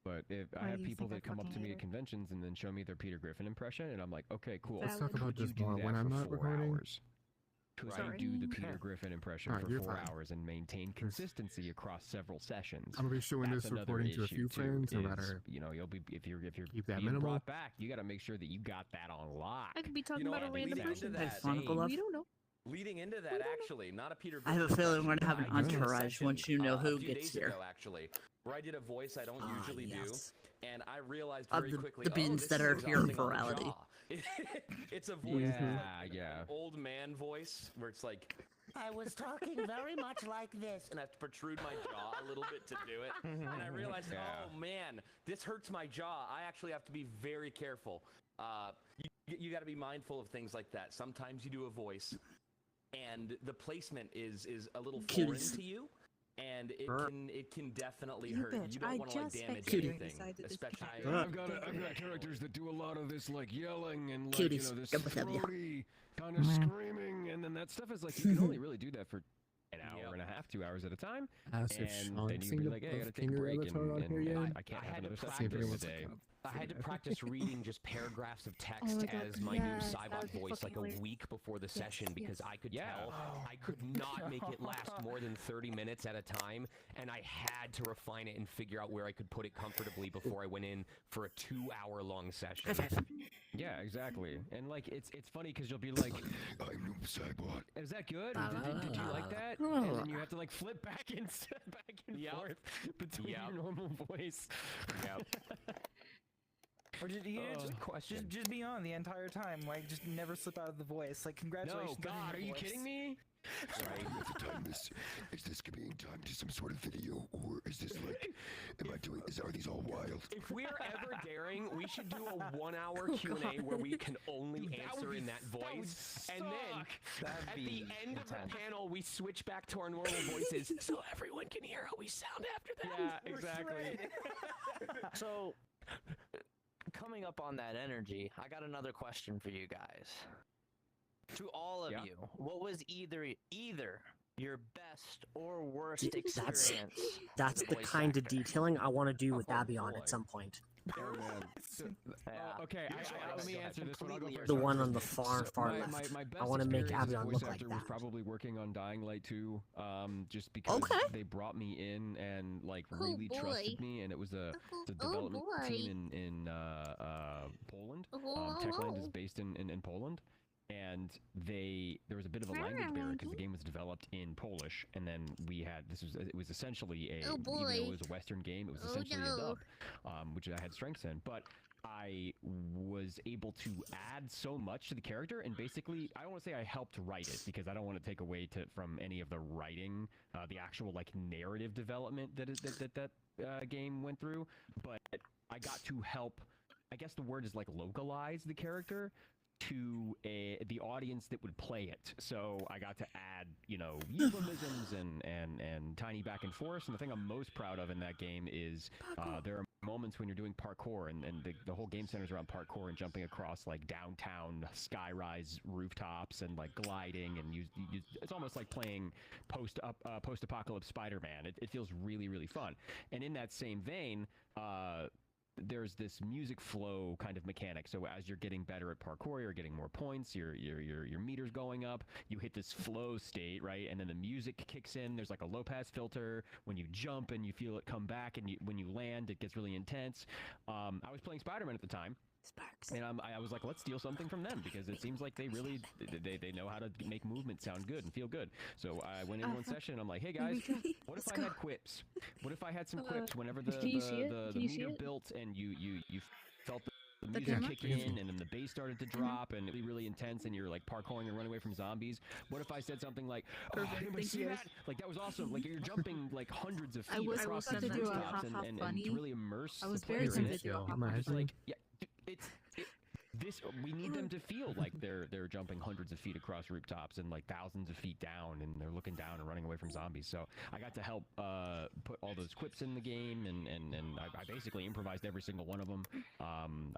S1: but if I have people that come up to me at conventions and then show me their Peter Griffin impression, and I'm like, okay, cool.
S2: Let's talk about this more when I'm not recording.
S1: Could I do the Peter Griffin impression for 4 hours and maintain consistency across several sessions?
S2: I'm gonna be showing this recording to a few friends, no matter.
S1: You know, you'll be if you're
S2: keep that
S1: being
S2: minimal.
S1: brought back, you got to make sure that you got that on lock.
S10: I could be talking about a random person.
S8: We don't know.
S12: Leading into that, actually, not a Peter
S14: I have a feeling we're gonna have an entourage once you know who gets here.
S12: Actually, where I did a voice I don't usually do, and I realized very quickly
S14: the beans that are here in Furality.
S12: It's a voice, an old man voice, where it's like, I was talking very much like this, and I have to protrude my jaw a little bit to do it. And I realized, oh man, this hurts my jaw. I actually have to be very careful. You got to be mindful of things like that. Sometimes you do a voice, and the placement is a little foreign to you, and it can definitely hurt. You don't want to damage anything, especially.
S1: I've got characters that do a lot of this, like yelling and like, this throaty kind of screaming, and then that stuff is like you can only really do that for an hour and a half, 2 hours at a time, and then you can be like, hey, I gotta take a break, and I can't have another session during the day.
S4: I had to practice reading just paragraphs of text as my new Cybot voice like a week before the session because I could tell I could not make it last more than 30 minutes at a time, and I had to refine it and figure out where I could put it comfortably before I went in for a 2-hour-long session.
S1: Yeah, exactly. And like it's funny because you'll be like, I'm Noob Cybot. Is that good? Did you like that? And then you have to like flip back and forth between your normal voice.
S9: Or just be on the entire time, like just never slip out of the voice. Like congratulations.
S1: No, God, are you kidding me?
S15: Sorry, what's the time this? Is this being timed to some sort of video, or is this like, are these all wild?
S4: If we're ever daring, we should do a 1-hour Q&A where we can only answer in that voice, and then at the end of the panel, we switch back to our normal voices so everyone can hear how we sound after that.
S1: Yeah, exactly.
S11: So, coming up on that energy, I got another question for you guys. To all of you, what was either your best or worst experience?
S13: That's the kind of detailing I want to do with Abby on at some point.
S1: Okay, let me answer this one. I'll go first.
S13: The one on the far left.
S1: My best
S13: I want to make Abion look like
S1: was
S13: that.
S1: probably working on Dying Light 2, just because they brought me in and like really trusted me, and it was the development team in Poland. Techland is based in Poland. And there was a bit of a language barrier because the game was developed in Polish, and then it was essentially even though it was a Western game, it was essentially a dub, which I had strengths in. But I was able to add so much to the character, and basically, I don't want to say I helped write it because I don't want to take away from any of the writing, the actual like narrative development that game went through. But I got to help. I guess the word is like localize the character to the audience that would play it. So I got to add, euphemisms and tiny back and forth. And the thing I'm most proud of in that game is there are moments when you're doing parkour, and the whole game centers around parkour and jumping across like downtown skyrise rooftops and like gliding, and it's almost like playing post-apocalypse Spider-Man. It feels really, really fun. And in that same vein, there's this music flow kind of mechanic. So as you're getting better at parkour, you're getting more points, your meter's going up, you hit this flow state, right? And then the music kicks in. There's like a low pass filter when you jump and you feel it come back, and when you land, it gets really intense. I was playing Spider-Man at the time. And I was like, let's steal something from them, because it seems like they really they know how to make movement sound good and feel good. So I went in one session and I'm like, hey guys, what if I had quips? What if I had some quips whenever the meter built and you felt the music kick in, and then the bass started to drop, and it'd be really intense, and you're like parkouring and running away from zombies. What if I said something like, anybody see that? Like, that was awesome. Like, you're jumping like hundreds of feet across the rooftops, and to really immerse the player in it. Like, yeah, we need them to feel like they're jumping hundreds of feet across rooftops and like thousands of feet down, and they're looking down and running away from zombies. So I got to help put all those quips in the game, and I basically improvised every single one of them.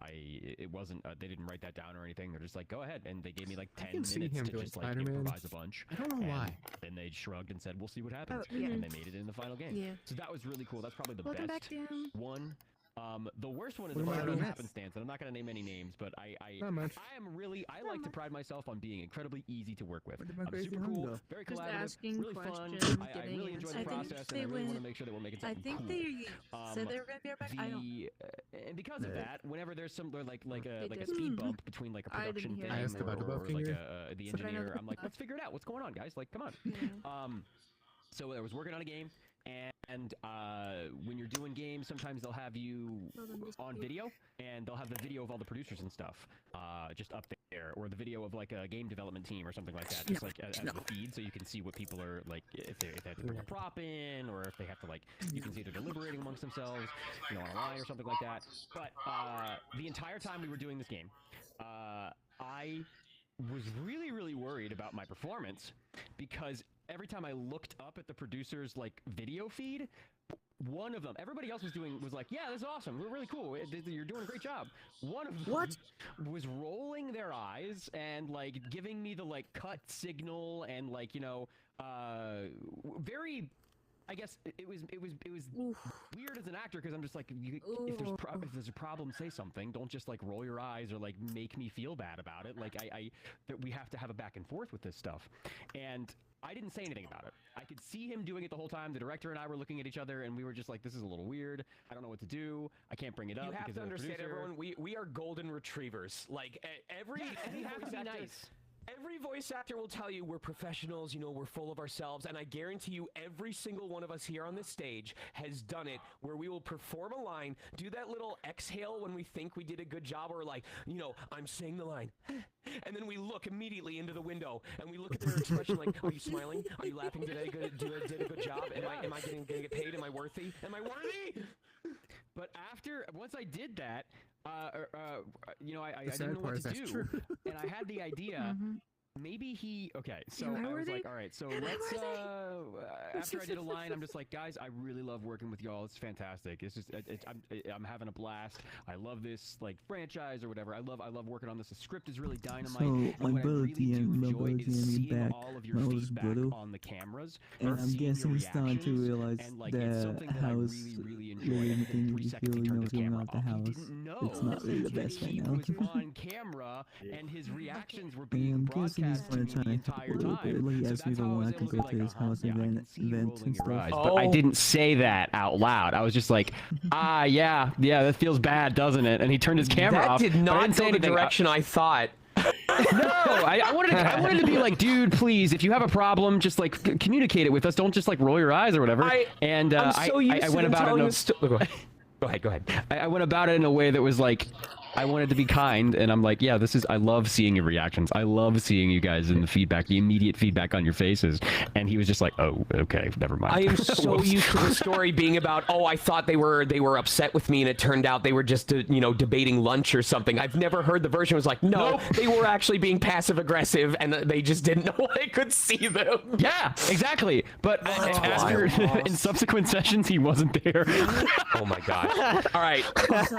S1: It wasn't they didn't write that down or anything. They're just like, go ahead, and they gave me like 10 minutes to just like improvise a bunch.
S2: I don't know why.
S1: Then they shrugged and said, we'll see what happens, and they made it in the final game.
S7: Yeah.
S1: So that was really cool. That's probably the
S8: Welcome
S1: best
S8: back, Dan.
S1: one. The worst one is a total happenstance, and I'm not going to name any names, but I like to pride myself on being incredibly easy to work with. I'm super cool, very collaborative, really fun. I really enjoy the process, and I really want to make sure that we're making something cool.
S8: I think they said they were going to be right back.
S1: And because of that, whenever there's some like a speed bump between like a production thing or like the engineer, I'm like, let's figure it out. What's going on, guys? Like, come on. So I was working on a game, and when you're doing games, sometimes they'll have you on video, and they'll have the video of all the producers and stuff just up there, or the video of like a game development team or something like that, just like as the feed, so you can see what people are like, if they have to bring a prop in, or if they have to like, you can see they're deliberating amongst themselves, on a line or something like that. But the entire time we were doing this game, I was really, really worried about my performance, because every time I looked up at the producer's like video feed, one of them, everybody else was like, yeah, this is awesome, we're really cool, you're doing a great job. One of them was rolling their eyes and like giving me the like cut signal and like, you know, very, I guess it was weird as an actor because I'm just like, if there's a problem, say something. Don't just like roll your eyes or like make me feel bad about it. Like that we have to have a back and forth with this stuff. And I didn't say anything about it. I could see him doing it the whole time. The director and I were looking at each other, and we were just like, "This is a little weird. I don't know what to do. I can't bring it up."
S4: You have
S1: because
S4: to
S1: of the
S4: understand,
S1: producer."
S4: everyone. We are golden retrievers. Like every
S1: have to be nice.
S4: Every voice actor will tell you we're professionals, you know, we're full of ourselves, and I guarantee you every single one of us here on this stage has done it where we will perform a line, do that little exhale when we think we did a good job, or like, you know, I'm saying the line, and then we look immediately into the window, and we look at their expression like, are you smiling? Are you laughing? Did I did a good job? Am I getting get paid? Am I worthy? Am I worthy?
S1: But once I did that, you know, I didn't know what to do, and I had the idea. Maybe so I was like, all right, so let's, after I did a line, I'm just like, guys, I really love working with y'all. It's fantastic. It's just, I'm having a blast. I love this, like, franchise or whatever. I love working on this. The script is really dynamite.
S3: So
S1: and
S3: my
S1: what I
S3: brother
S1: really do enjoy is seeing
S3: back
S1: all of your
S3: when I was
S1: feedback
S3: little,
S1: on the cameras.
S3: and I'm guessing he's starting to realize
S1: and, like, it's something that I
S3: house
S1: really enjoy.
S3: everything you feel you know is going on at the house. It's not really the best right
S1: He
S3: now.
S1: was on camera, and his reactions were being
S3: I'm guessing he's
S1: broadcast
S3: gonna
S1: to me the
S3: try
S1: entire
S3: a little
S1: time.
S3: bit. Like he
S1: So
S3: asked me
S1: that's
S3: if I
S1: how I was
S3: wanted to
S1: able
S3: go
S1: to
S3: to
S1: be
S3: his
S1: like,
S3: house and vent and stuff.
S1: But I didn't say that out loud. I was just like, yeah, that feels bad, doesn't it? And he turned his camera off.
S4: That did not go the direction I thought.
S1: No, I wanted to be like, dude, please, if you have a problem, just like communicate it with us. Don't just like roll your eyes or whatever.
S4: I'm so used
S1: I
S4: to
S1: went
S4: them
S1: about
S4: telling
S1: it.
S4: Go ahead.
S1: I went about it in a way that was like, I wanted to be kind, and I'm like, yeah, I love seeing your reactions. I love seeing you guys in the feedback, the immediate feedback on your faces. And he was just like, oh, okay, never mind.
S4: I am so used to the story being about, oh, I thought they were upset with me, and it turned out they were just, debating lunch or something. I've never heard the version was like, no, they were actually being passive aggressive, and they just didn't know I could see them.
S1: Yeah, exactly. But after in subsequent sessions, he wasn't there.
S4: Oh my gosh! All right,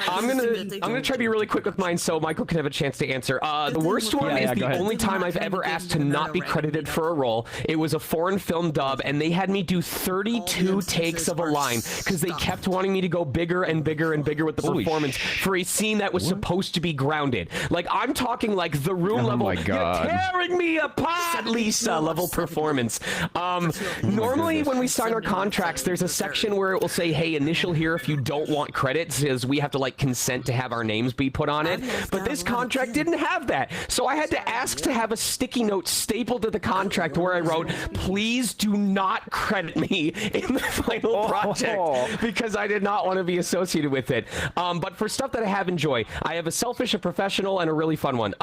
S4: I'm gonna try to be really quick with mine so Michael can have a chance to answer. The worst one is the only time I've ever asked to not be credited for a role. It was a foreign film dub, and they had me do 32 takes of a line because they kept wanting me to go bigger and bigger and bigger with the performance for a scene that was supposed to be grounded. Like, I'm talking like The Room level.
S1: My God.
S4: You're tearing me apart, Lisa level performance. Normally when we sign our contracts, there's a section where it will say, hey, initial here if you don't want credits, because we have to like consent to have our names be put on it. But this contract didn't have that. So I had to ask to have a sticky note stapled to the contract where I wrote, please do not credit me in the final project, because I did not want to be associated with it. But for stuff that I have enjoyed, I have a selfish, a professional, and a really fun one.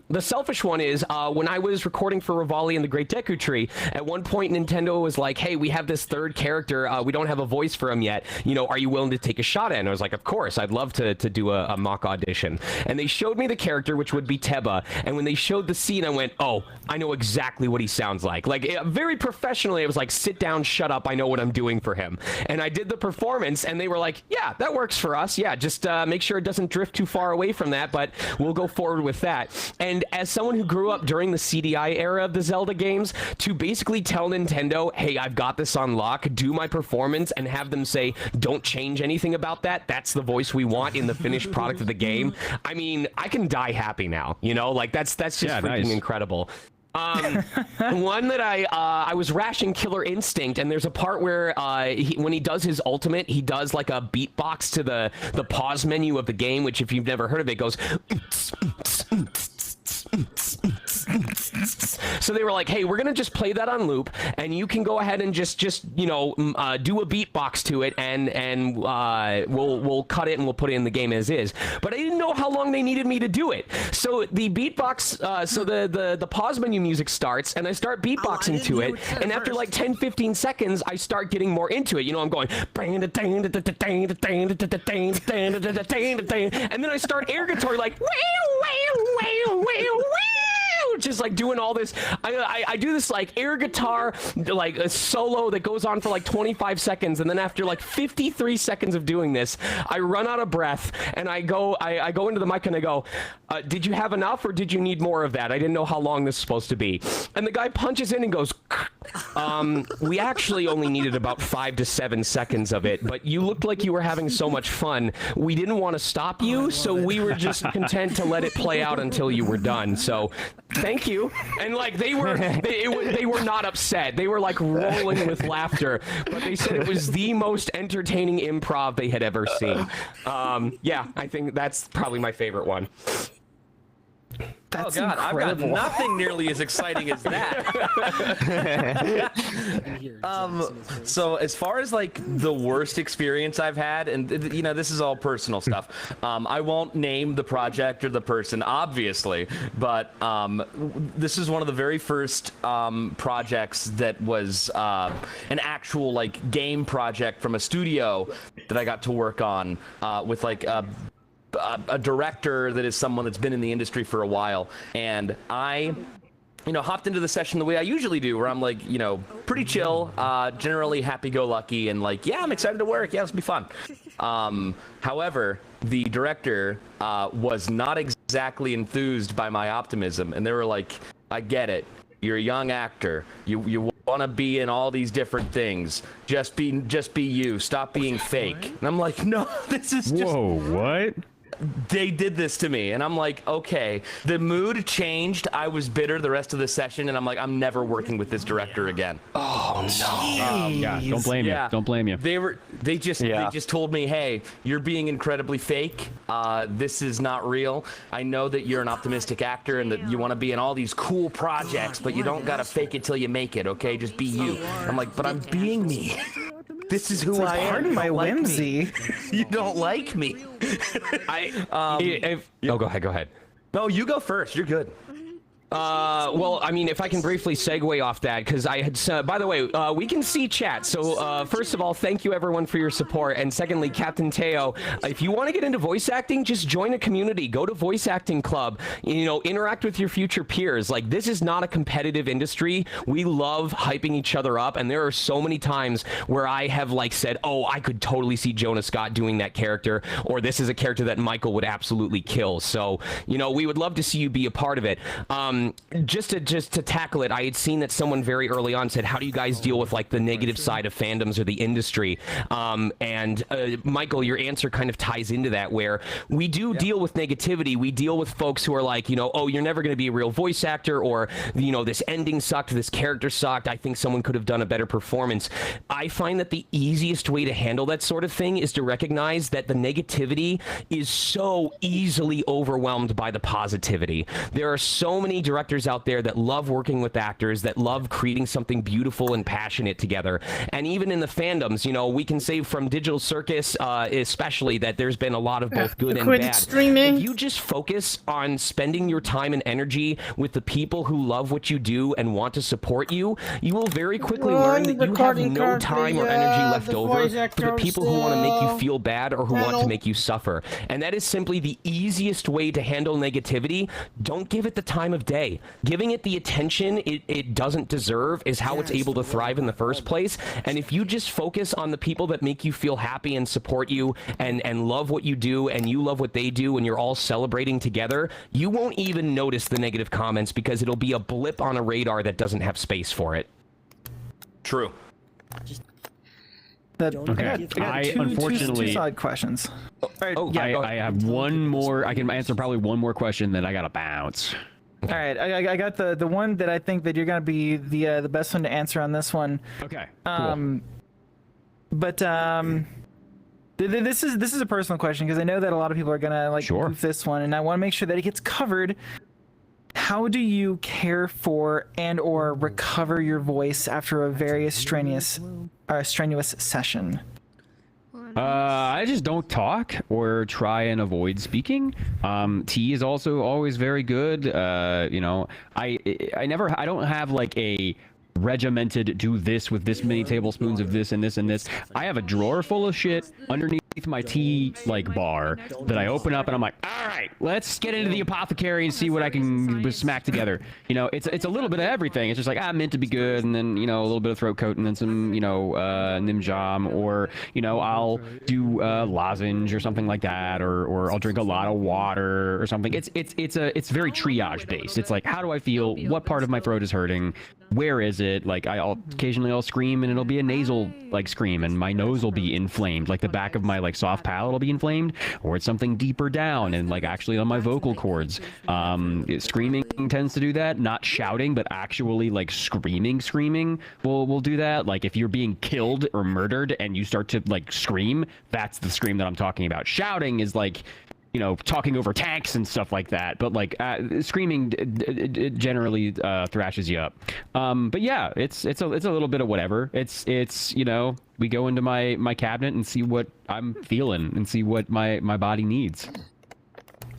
S4: The selfish one is when I was recording for Rivali and the Great Deku Tree, at one point Nintendo was like, hey, we have this third character. We don't have a voice for him yet. Are you willing to take a shot at it? And I was like, of course, I'd love to do a mock audition. And they showed me the character, which would be Teba. And when they showed the scene, I went, oh, I know exactly what he sounds like. Like, very professionally, it was like, sit down, shut up, I know what I'm doing for him. And I did the performance, and they were like, yeah, that works for us. Yeah, just make sure it doesn't drift too far away from that, but we'll go forward with that. And as someone who grew up during the CDI era of the Zelda games, to basically tell Nintendo, hey, I've got this on lock, do my performance, and have them say, don't change anything about that, that's the voice we want in the finished product of the game. I mean, I can die happy now, like that's just freaking incredible. One that I was rashing Killer Instinct, and there's a part where when he does his ultimate, he does like a beatbox to the pause menu of the game, which if you've never heard of it goes so they were like, hey, we're gonna just play that on loop, and you can go ahead and just do a beatbox to it, and we'll cut it and we'll put it in the game as is. But I didn't know how long they needed me to do it. So the beatbox, the pause menu music starts, and I start beatboxing to it, and after like 10-15 seconds, I start getting more into it. I'm going, and then I start air guitar like, just like doing all this. I do this like air guitar, like a solo that goes on for like 25 seconds, and then after like 53 seconds of doing this, I run out of breath, and I go into the mic and I go, did you have enough or did you need more of that? I didn't know how long this is supposed to be. And the guy punches in and goes, we actually only needed about 5 to 7 seconds of it, but you looked like you were having so much fun. We didn't want to stop you, so we were just content to let it play out until you were done. So thank you. And like they were not upset. They were like rolling with laughter, but they said it was the most entertaining improv they had ever seen. Yeah, I think that's probably my favorite one.
S12: That's incredible. I've got nothing nearly as exciting as that. So as far as like the worst experience I've had, and you know, this is all personal stuff. I won't name the project or the person, obviously, but this is one of the very first projects that was an actual like game project from a studio that I got to work on with like a director that is someone that's been in the industry for a while, and I hopped into the session the way I usually do, where I'm like, pretty chill, generally happy-go-lucky, and like, yeah, I'm excited to work, yeah, this will be fun. However, the director was not exactly enthused by my optimism, and they were like, I get it, you're a young actor, you want to be in all these different things, just be you, stop being fake. And I'm like, no, this is just...
S1: Whoa, what?
S12: They did this to me, and I'm like, okay. The mood changed. I was bitter the rest of the session, and I'm like, I'm never working with this director again.
S4: Oh no!
S1: Yeah, don't blame you. Don't blame you.
S12: They just told me, hey, you're being incredibly fake. This is not real. I know that you're an optimistic actor and that you want to be in all these cool projects, but you don't gotta fake it till you make it. Okay, just be you. I'm like, but I'm being me. This is who I am.
S9: Pardon my whimsy.
S12: You don't like me.
S4: No, go ahead.
S12: No, you go first. You're good.
S4: Well, I mean, if I can briefly segue off that, because I had, by the way, we can see chat. So, first of all, thank you everyone for your support. And secondly, Captain Teo, if you want to get into voice acting, just join a community, go to Voice Acting Club, interact with your future peers. Like, this is not a competitive industry. We love hyping each other up. And there are so many times where I have like said, oh, I could totally see Jonah Scott doing that character, or this is a character that Michael would absolutely kill. So, we would love to see you be a part of it. Just to tackle it, I had seen that someone very early on said, how do you guys deal with like the negative side of fandoms or the industry? Michael, your answer kind of ties into that, where we do deal with negativity. We deal with folks who are like, oh, you're never going to be a real voice actor, or, this ending sucked, this character sucked, I think someone could have done a better performance. I find that the easiest way to handle that sort of thing is to recognize that the negativity is so easily overwhelmed by the positivity. There are so many directors out there that love working with actors, that love creating something beautiful and passionate together. And even in the fandoms, we can say from Digital Circus, especially, that there's been a lot of both good and bad. If you just focus on spending your time and energy with the people who love what you do and want to support you, you will very quickly learn that you have no time or energy left over for the people who want to make you feel bad or who want to make you suffer. And that is simply the easiest way to handle negativity. Don't give it the time of day. Giving it the attention it doesn't deserve is how it's able to thrive in the first place. And if you just focus on the people that make you feel happy and support you and love what you do, and you love what they do, and you're all celebrating together, you won't even notice the negative comments, because it'll be a blip on a radar that doesn't have space for it.
S12: True.
S1: Okay. I unfortunately
S9: two solid questions.
S1: I have one more. I can answer probably one more question, then I gotta bounce.
S9: All right, I got the one that I think that you're gonna be the best one to answer on this one.
S1: Okay. Cool.
S9: But this is a personal question, because I know that a lot of people are gonna like move this one, and I want to make sure that it gets covered. How do you care for and or recover your voice after a very strenuous session?
S1: I just don't talk or try and avoid speaking. Tea is also always very good. I don't have like a regimented do this with this many tablespoons of this and this and this. I have a drawer full of shit underneath my tea like bar that I open up and I'm like, all right, let's get into the apothecary and see what I can smack together. You know, it's a little bit of everything. It's just like, meant to be good, and then, you know, a little bit of throat coat, and then some, you know, nimjam, or, you know, I'll do lozenge or something like that, or I'll drink a lot of water or something. It's very triage based. It's like, how do I feel? What part of my throat is hurting? Where is it? Like, I'll occasionally scream, and it'll be a nasal like scream, and my nose will be inflamed, like the back of my like soft palate will be inflamed, or it's something deeper down and like actually on my vocal cords. Screaming tends to do that, not shouting, but actually like screaming will do that. Like if you're being killed or murdered and you start to like scream, that's the scream that I'm talking about. Shouting is like, you know, talking over tanks and stuff like that, but like screaming it generally thrashes you up. But yeah, it's a little bit of whatever. It's you know, we go into my cabinet and see what I'm feeling and see what my body needs.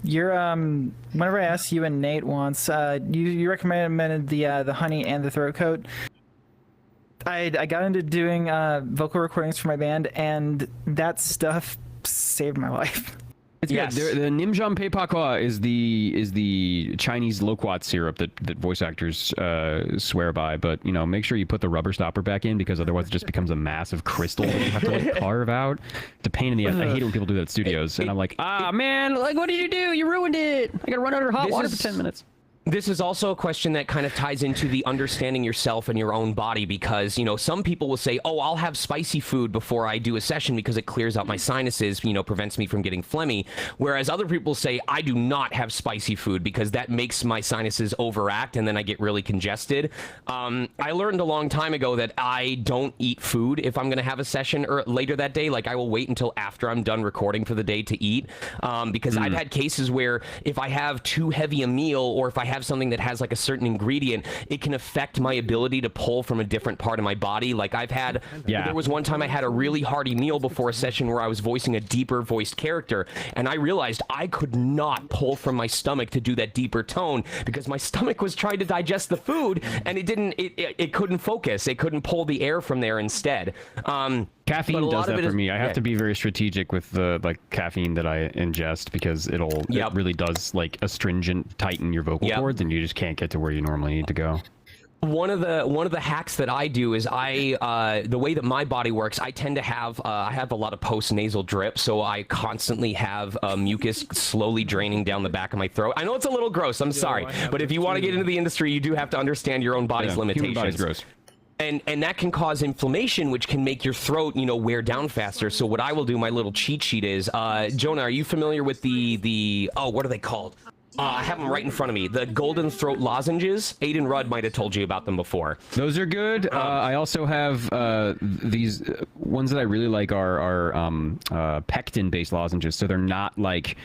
S9: You're whenever I asked you and Nate once, you recommended the honey and the throat coat. I got into doing vocal recordings for my band, and that stuff saved my life.
S1: It's good. The Nimjam Peipakwa is the Chinese loquat syrup that voice actors swear by, but you know, make sure you put the rubber stopper back in, because otherwise it just becomes a massive crystal that you have to like carve out. It's a pain in the ass. I hate it when people do that at studios, and I'm like, man, like, what did you do? You ruined it. I gotta run under hot water for 10 minutes.
S4: This is also a question that kind of ties into the understanding yourself and your own body, because, you know, some people will say, oh, I'll have spicy food before I do a session because it clears out my sinuses, you know, prevents me from getting phlegmy. Whereas other people say, I do not have spicy food because that makes my sinuses overact and then I get really congested. I learned a long time ago that I don't eat food if I'm going to have a session or later that day. Like, I will wait until after I'm done recording for the day to eat, because I've had cases where if I have too heavy a meal, or if I have something that has like a certain ingredient, it can affect my ability to pull from a different part of my body. Like I've had, there was one time I had a really hearty meal before a session where I was voicing a deeper voiced character, and I realized I could not pull from my stomach to do that deeper tone because my stomach was trying to digest the food, and it couldn't focus. It couldn't pull the air from there instead.
S1: Caffeine does that for me. I have to be very strategic with the caffeine that I ingest, because it really does like astringent, tighten your vocal cords, and you just can't get to where you normally need to go.
S4: One of the hacks that I do is the way that my body works, I tend to have I have a lot of post-nasal drip, so I constantly have mucus slowly draining down the back of my throat. I know it's a little gross, I'm sorry, but if you want to get into the industry, you do have to understand your own body's limitations.
S1: Human body's gross.
S4: And that can cause inflammation, which can make your throat, you know, wear down faster. So what I will do, my little cheat sheet is, Jonah, are you familiar with the what are they called? I have them right in front of me. The golden throat lozenges. Aiden Rudd might have told you about them before.
S1: Those are good. I also have these ones that I really like are pectin-based lozenges. So they're not like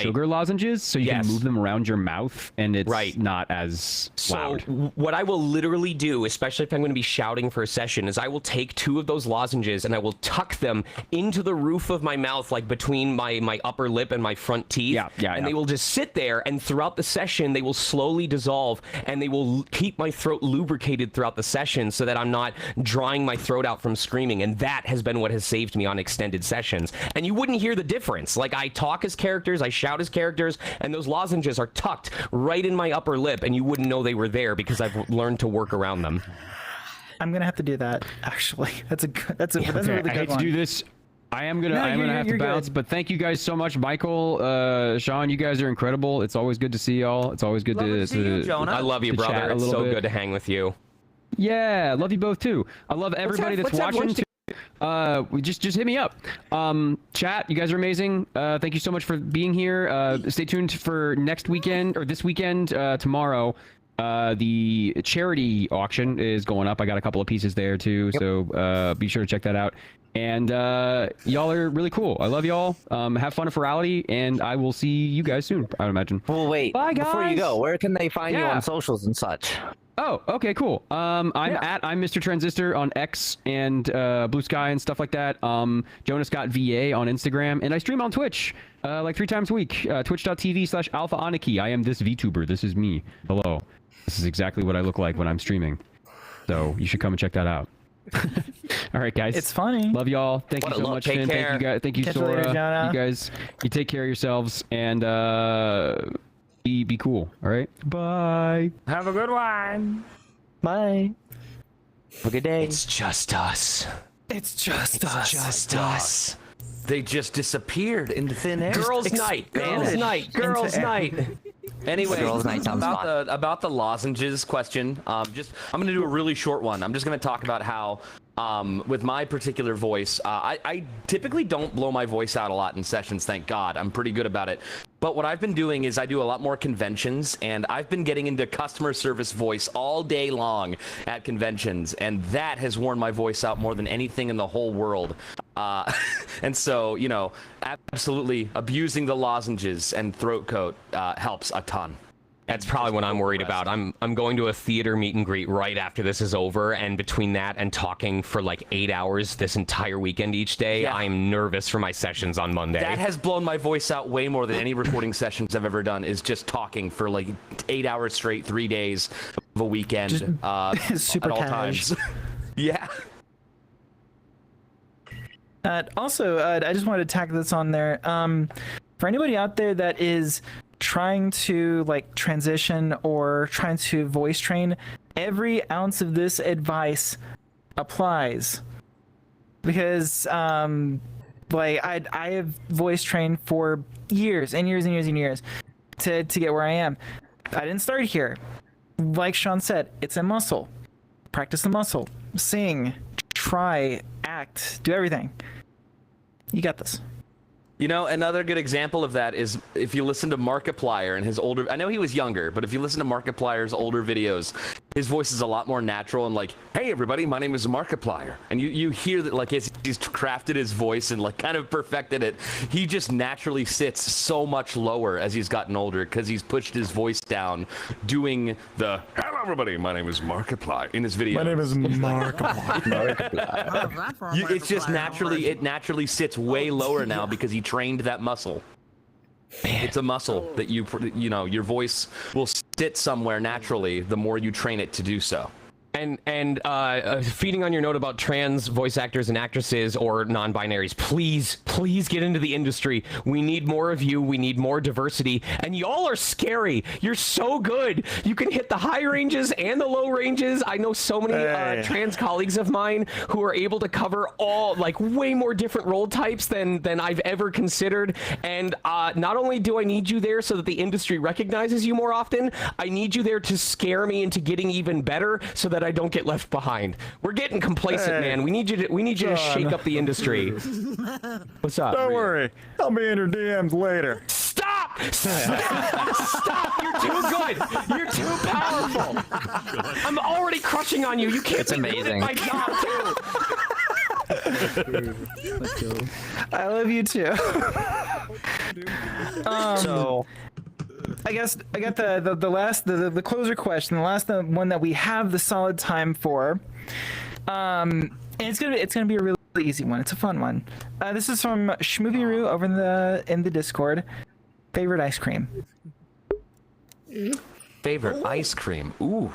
S1: sugar lozenges, so you can move them around your mouth, and it's not as loud.
S4: So what I will literally do, especially if I'm going to be shouting for a session, is I will take 2 of those lozenges and I will tuck them into the roof of my mouth, like between my upper lip and my front teeth. And they will just sit there, and throughout the session they will slowly dissolve, and they will keep my throat lubricated throughout the session so that I'm not drying my throat out from screaming. And that has been what has saved me on extended sessions. And you wouldn't hear the difference. Like, I talk as characters, I shout as characters, and those lozenges are tucked right in my upper lip, and you wouldn't know they were there because I've learned to work around them.
S9: I'm gonna have to do that, actually. That's a really good one.
S1: I hate to do this. I am gonna have to bounce, but thank you guys so much, Michael, Sean. You guys are incredible. It's always good to see y'all. It's always good to see you,
S4: Jonah. I love you, brother. It's so good to hang with you.
S1: Yeah, love you both too. I love everybody that's watching too. Just hit me up. Chat, you guys are amazing. Thank you so much for being here. Stay tuned for next weekend, or this weekend, tomorrow. The charity auction is going up. I got a couple of pieces there too, so be sure to check that out. And y'all are really cool. I love y'all. Have fun at Furality, and I will see you guys soon, I would imagine.
S11: Well, wait.
S1: Bye, guys.
S11: Before you go, where can they find you on socials and such?
S1: Oh, okay, cool. I'm Mr. Transistor on X and Blue Sky and stuff like that. Jonas Scott VA on Instagram, and I stream on Twitch like 3 times a week. Twitch.tv/AlphaAniki. I am this VTuber. This is me. Hello. This is exactly what I look like when I'm streaming. So you should come and check that out. All right, guys.
S9: It's funny.
S1: Love y'all. Thank you so much, Finn. Thank you guys. Thank you,
S9: Catch you
S1: Sora.
S9: later, Jonah.
S1: You guys, you take care of yourselves and be cool. All right. Bye.
S4: Have a good one.
S9: Bye.
S4: Have a good day. It's just us.
S9: It's just us.
S4: They just disappeared into thin air. Girls' night.
S11: Girls' night.
S4: Girls' night. Anyway,
S11: Girls' night sounds fun.
S4: about the lozenges question. I'm going to do a really short one. I'm just going to talk about how with my particular voice, I typically don't blow my voice out a lot in sessions. Thank God, I'm pretty good about it. But what I've been doing is I do a lot more conventions, and I've been getting into customer service voice all day long at conventions, and that has worn my voice out more than anything in the whole world. And so, you know, absolutely abusing the lozenges and throat coat helps a ton.
S16: That's probably what I'm worried about. I'm going to a theater meet and greet right after this is over, and between that and talking for like 8 hours this entire weekend each day, I'm nervous for my sessions on Monday.
S4: That has blown my voice out way more than any recording sessions I've ever done, is just talking for like 8 hours straight, 3 days of a weekend,
S9: super
S4: at all
S9: cash.
S4: times. Yeah.
S9: Also, I just wanted to tack this on there. For anybody out there that is trying to like transition or trying to voice train, every ounce of this advice applies, because like I have voice trained for years and years and years and years to get where I am. I didn't start here. Like Sean said, it's a muscle. Practice the muscle. Sing, try, act, do everything. You got this.
S4: You know, another good example of that is if you listen to Markiplier and his older, I know he was younger, but if you listen to Markiplier's older videos, his voice is a lot more natural and like, hey everybody, my name is Markiplier. And you hear that like he's crafted his voice and like kind of perfected it. He just naturally sits so much lower as he's gotten older because he's pushed his voice down doing the, hello everybody, my name is Markiplier in his videos.
S9: My name is Markiplier.
S4: It's just naturally, it naturally sits way lower now because he trained that muscle. It's a muscle that you know, your voice will sit somewhere naturally the more you train it to do so.
S16: And feeding on your note about trans voice actors and actresses or non-binaries, please get into the industry. We need more of you. We need more diversity. And y'all are scary. You're so good. You can hit the high ranges and the low ranges. I know so many trans colleagues of mine who are able to cover all, like, way more different role types than I've ever considered. And not only do I need you there so that the industry recognizes you more often, I need you there to scare me into getting even better so that I don't get left behind. We're getting complacent, man. We need you to shake up the industry. What's up?
S9: Don't worry. I'll be in your DMs later.
S16: Stop! Stop! You're too good. You're too powerful. I'm already crushing on you. You can't.
S11: It's amazing.
S16: My job too.
S9: I love you too. So I guess I got the last the closer question, the last one that we have the solid time for. And it's gonna be a really easy one. It's a fun one. This is from Shmoovieroo over in the Discord. Favorite ice cream.
S4: Favorite ice cream. Ooh.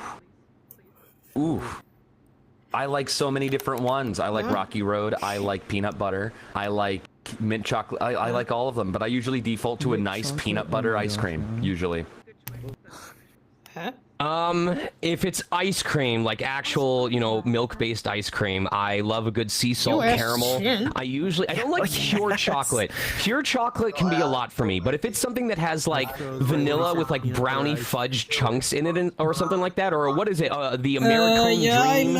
S4: I like so many different ones. I like Rocky Road. I like peanut butter. I like mint chocolate. I like all of them, but I usually default to a nice peanut butter ice cream, usually.
S16: If it's ice cream, like actual, you know, milk-based ice cream, I love a good sea salt caramel. I don't like pure chocolate. Pure chocolate can be a lot for me, but if it's something that has like vanilla with like brownie fudge chunks in it or something like that, or what is it, the American Dream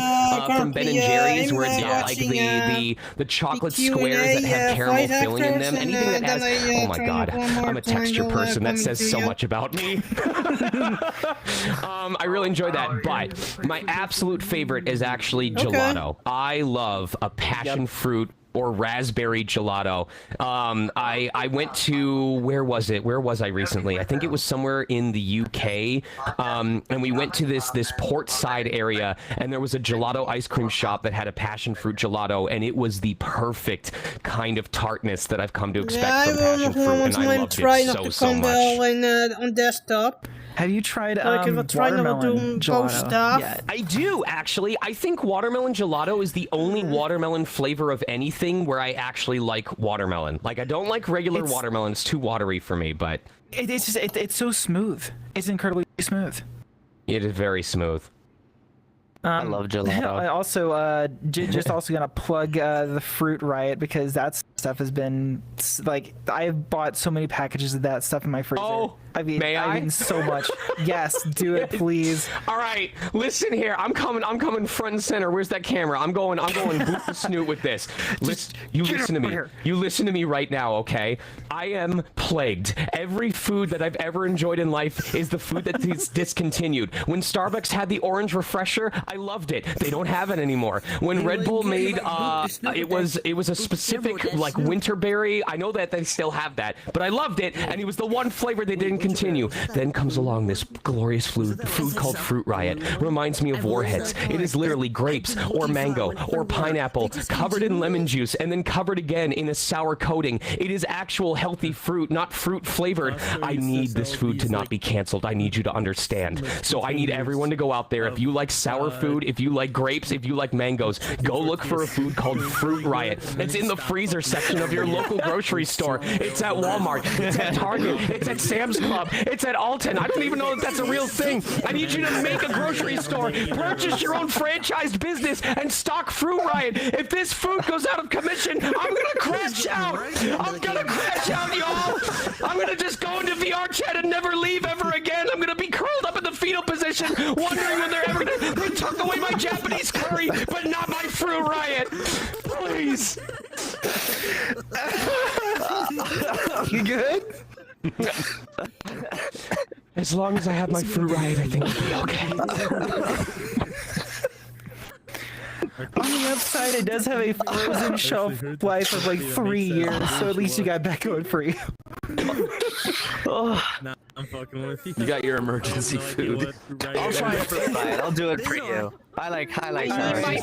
S16: from Ben and Jerry's, where it's got like the chocolate squares that have caramel filling in them. Anything that has, oh my god, I'm a texture person. That says so much about me. I really enjoy that, but my absolute favorite is actually gelato. I love a passion fruit or raspberry gelato. I went to, where was I recently? I think it was somewhere in the UK. And we went to this portside area, and there was a gelato ice cream shop that had a passion fruit gelato, and it was the perfect kind of tartness that I've come to expect from passion fruit, and I loved it so much.
S17: On desktop.
S9: Have you tried
S17: watermelon
S9: gelato? Yeah.
S16: I do, actually. I think watermelon gelato is the only watermelon flavor of anything where I actually like watermelon. Like, I don't like regular watermelon. It's too watery for me, but...
S9: It's so smooth. It's incredibly smooth.
S16: It is very smooth.
S11: I love gelato.
S9: I also just also gonna plug the Fruit Riot, because that stuff has been like, I've bought so many packages of that stuff in my freezer.
S16: Oh,
S9: I've eaten so much. Yes, do it,
S16: Yes.
S9: please.
S16: All right, listen here. I'm coming front and center. Where's that camera? I'm going boot the snoot with this. You listen to me. You listen to me right now, okay? I am plagued. Every food that I've ever enjoyed in life is the food that is discontinued. When Starbucks had the orange refresher, I loved it. They don't have it anymore. When Red Bull made it was a specific like winter berry. I know that they still have that, but I loved it, and it was the one flavor they didn't continue. Then comes along this glorious food called Fruit Riot. Reminds me of Warheads. It is literally grapes or mango or pineapple covered in lemon juice and then covered again in a sour coating. It is actual healthy fruit, not fruit flavored. I need this food to not be canceled. I need you to understand. So I need everyone to go out there. If you like sour food, if you like grapes, if you like mangoes, go look for a food called Fruit Riot. It's in the freezer section of your local grocery store. It's at Walmart. It's at Target. It's at Sam's Club. It's at Alton. I don't even know if that's a real thing. I need you to make a grocery store, purchase your own franchised business, and stock Fruit Riot. If this food goes out of commission, I'm gonna crash out. I'm gonna crash out, y'all. I'm gonna just go into VR chat and never leave ever again. I'm gonna be curled up in the fetal position, wondering when they're ever gonna. They took away my Japanese curry, but not my Fruit Riot. Please.
S9: You good?
S16: As long as I have my Fruit Riot, I think it'll be okay.
S9: On the upside, it does have a frozen shelf life of like 3 years, so at least you got that going for you.
S2: Nah, I'm fucking with you.
S12: You got your emergency food.
S11: I'll try it for Riot. I'll do it for you. I like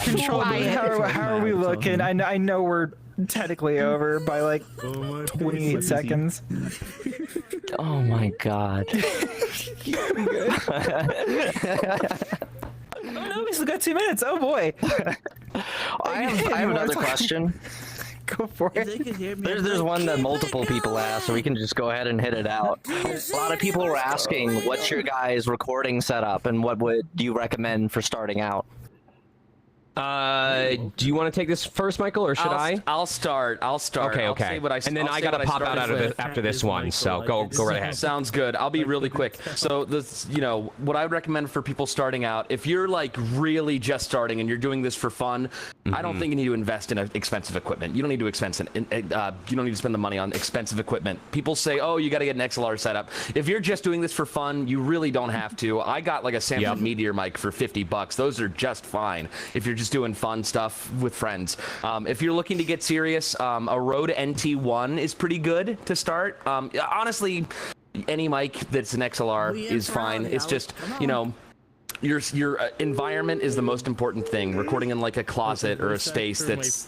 S9: Control. How are we looking? I know we're technically over by like 28 seconds.
S11: Oh my god.
S9: Oh no, we still got 2 minutes. Oh boy.
S11: I have another question.
S9: Go for it.
S11: There's one that multiple people asked, so we can just go ahead and hit it out. A lot of people were asking, what's your guys' recording setup, and what would you recommend for starting out?
S16: Do you want to take this first, Michael, or should I?
S12: I'll start.
S16: Okay,
S12: I'll
S16: okay.
S12: say what I,
S16: and then I gotta pop out after this one, so go right ahead.
S12: Sounds good. I'll be really quick. So this, what I would recommend for people starting out, if you're like really just starting and you're doing this for fun, I don't think you need to invest in expensive equipment. You don't need to you don't need to spend the money on expensive equipment. People say, oh, you got to get an XLR setup. If you're just doing this for fun, you really don't have to. I got like a Samsung Meteor mic for $50. Those are just fine if you're just doing fun stuff with friends. If you're looking to get serious, a Rode NT1 is pretty good to start. Honestly, any mic that's an XLR is fine. It's just, your environment is the most important thing. Recording in like a closet or a space that's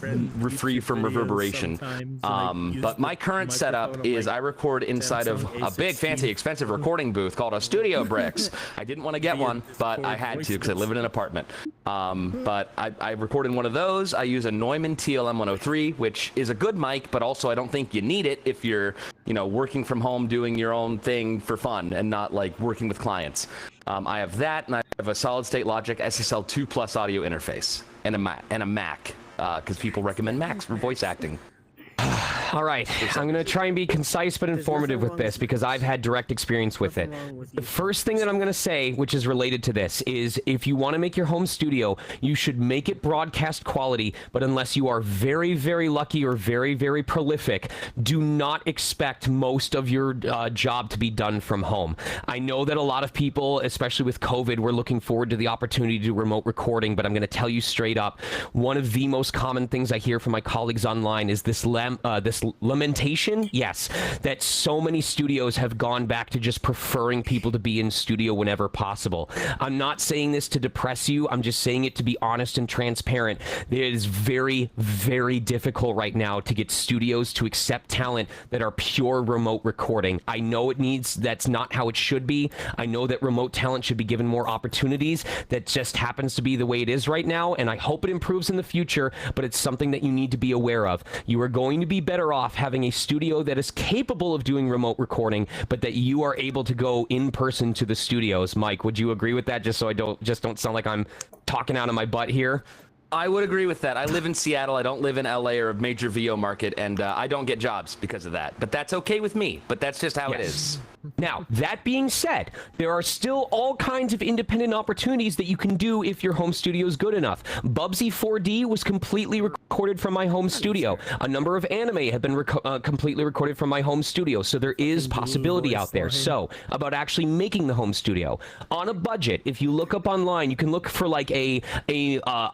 S12: free from reverberation. But my current setup is I record inside of a big, fancy, expensive recording booth called a Studio Bricks. I didn't want to get one, but I had to because I live in an apartment. But I record in one of those. I use a Neumann TLM103, which is a good mic, but also I don't think you need it if you're, working from home, doing your own thing for fun and not like working with clients. I have that, and I have a solid state Logic SSL 2 Plus audio interface, and a Mac, because people recommend Macs for voice acting.
S16: All right, I'm going to try and be concise but informative with this because I've had direct experience with it. The first thing that I'm going to say, which is related to this, is if you want to make your home studio, you should make it broadcast quality, but unless you are very, very lucky or very, very prolific, do not expect most of your job to be done from home. I know that a lot of people, especially with COVID, were looking forward to the opportunity to do remote recording, but I'm going to tell you straight up, one of the most common things I hear from my colleagues online is this lamentation, yes, that so many studios have gone back to just preferring people to be in studio whenever possible. I'm not saying this to depress you. I'm just saying it to be honest and transparent. It is very, very difficult right now to get studios to accept talent that are pure remote recording. I know that's not how it should be. I know that remote talent should be given more opportunities. That just happens to be the way it is right now, and I hope it improves in the future, but it's something that you need to be aware of. You are going to be better off having a studio that is capable of doing remote recording, but that you are able to go in person to the studios. Mike, would you agree with that, just so I don't sound like I'm talking out of my butt here?
S12: I would agree with that. I live in Seattle. I don't live in LA or a major VO market, and I don't get jobs because of that. But that's okay with me. But that's just how it is.
S16: Now, that being said, there are still all kinds of independent opportunities that you can do if your home studio is good enough. Bubsy 4D was completely recorded from my home studio. A number of anime have been completely recorded from my home studio, so there is possibility out there. So, about actually making the home studio. On a budget, if you look up online, you can look for like a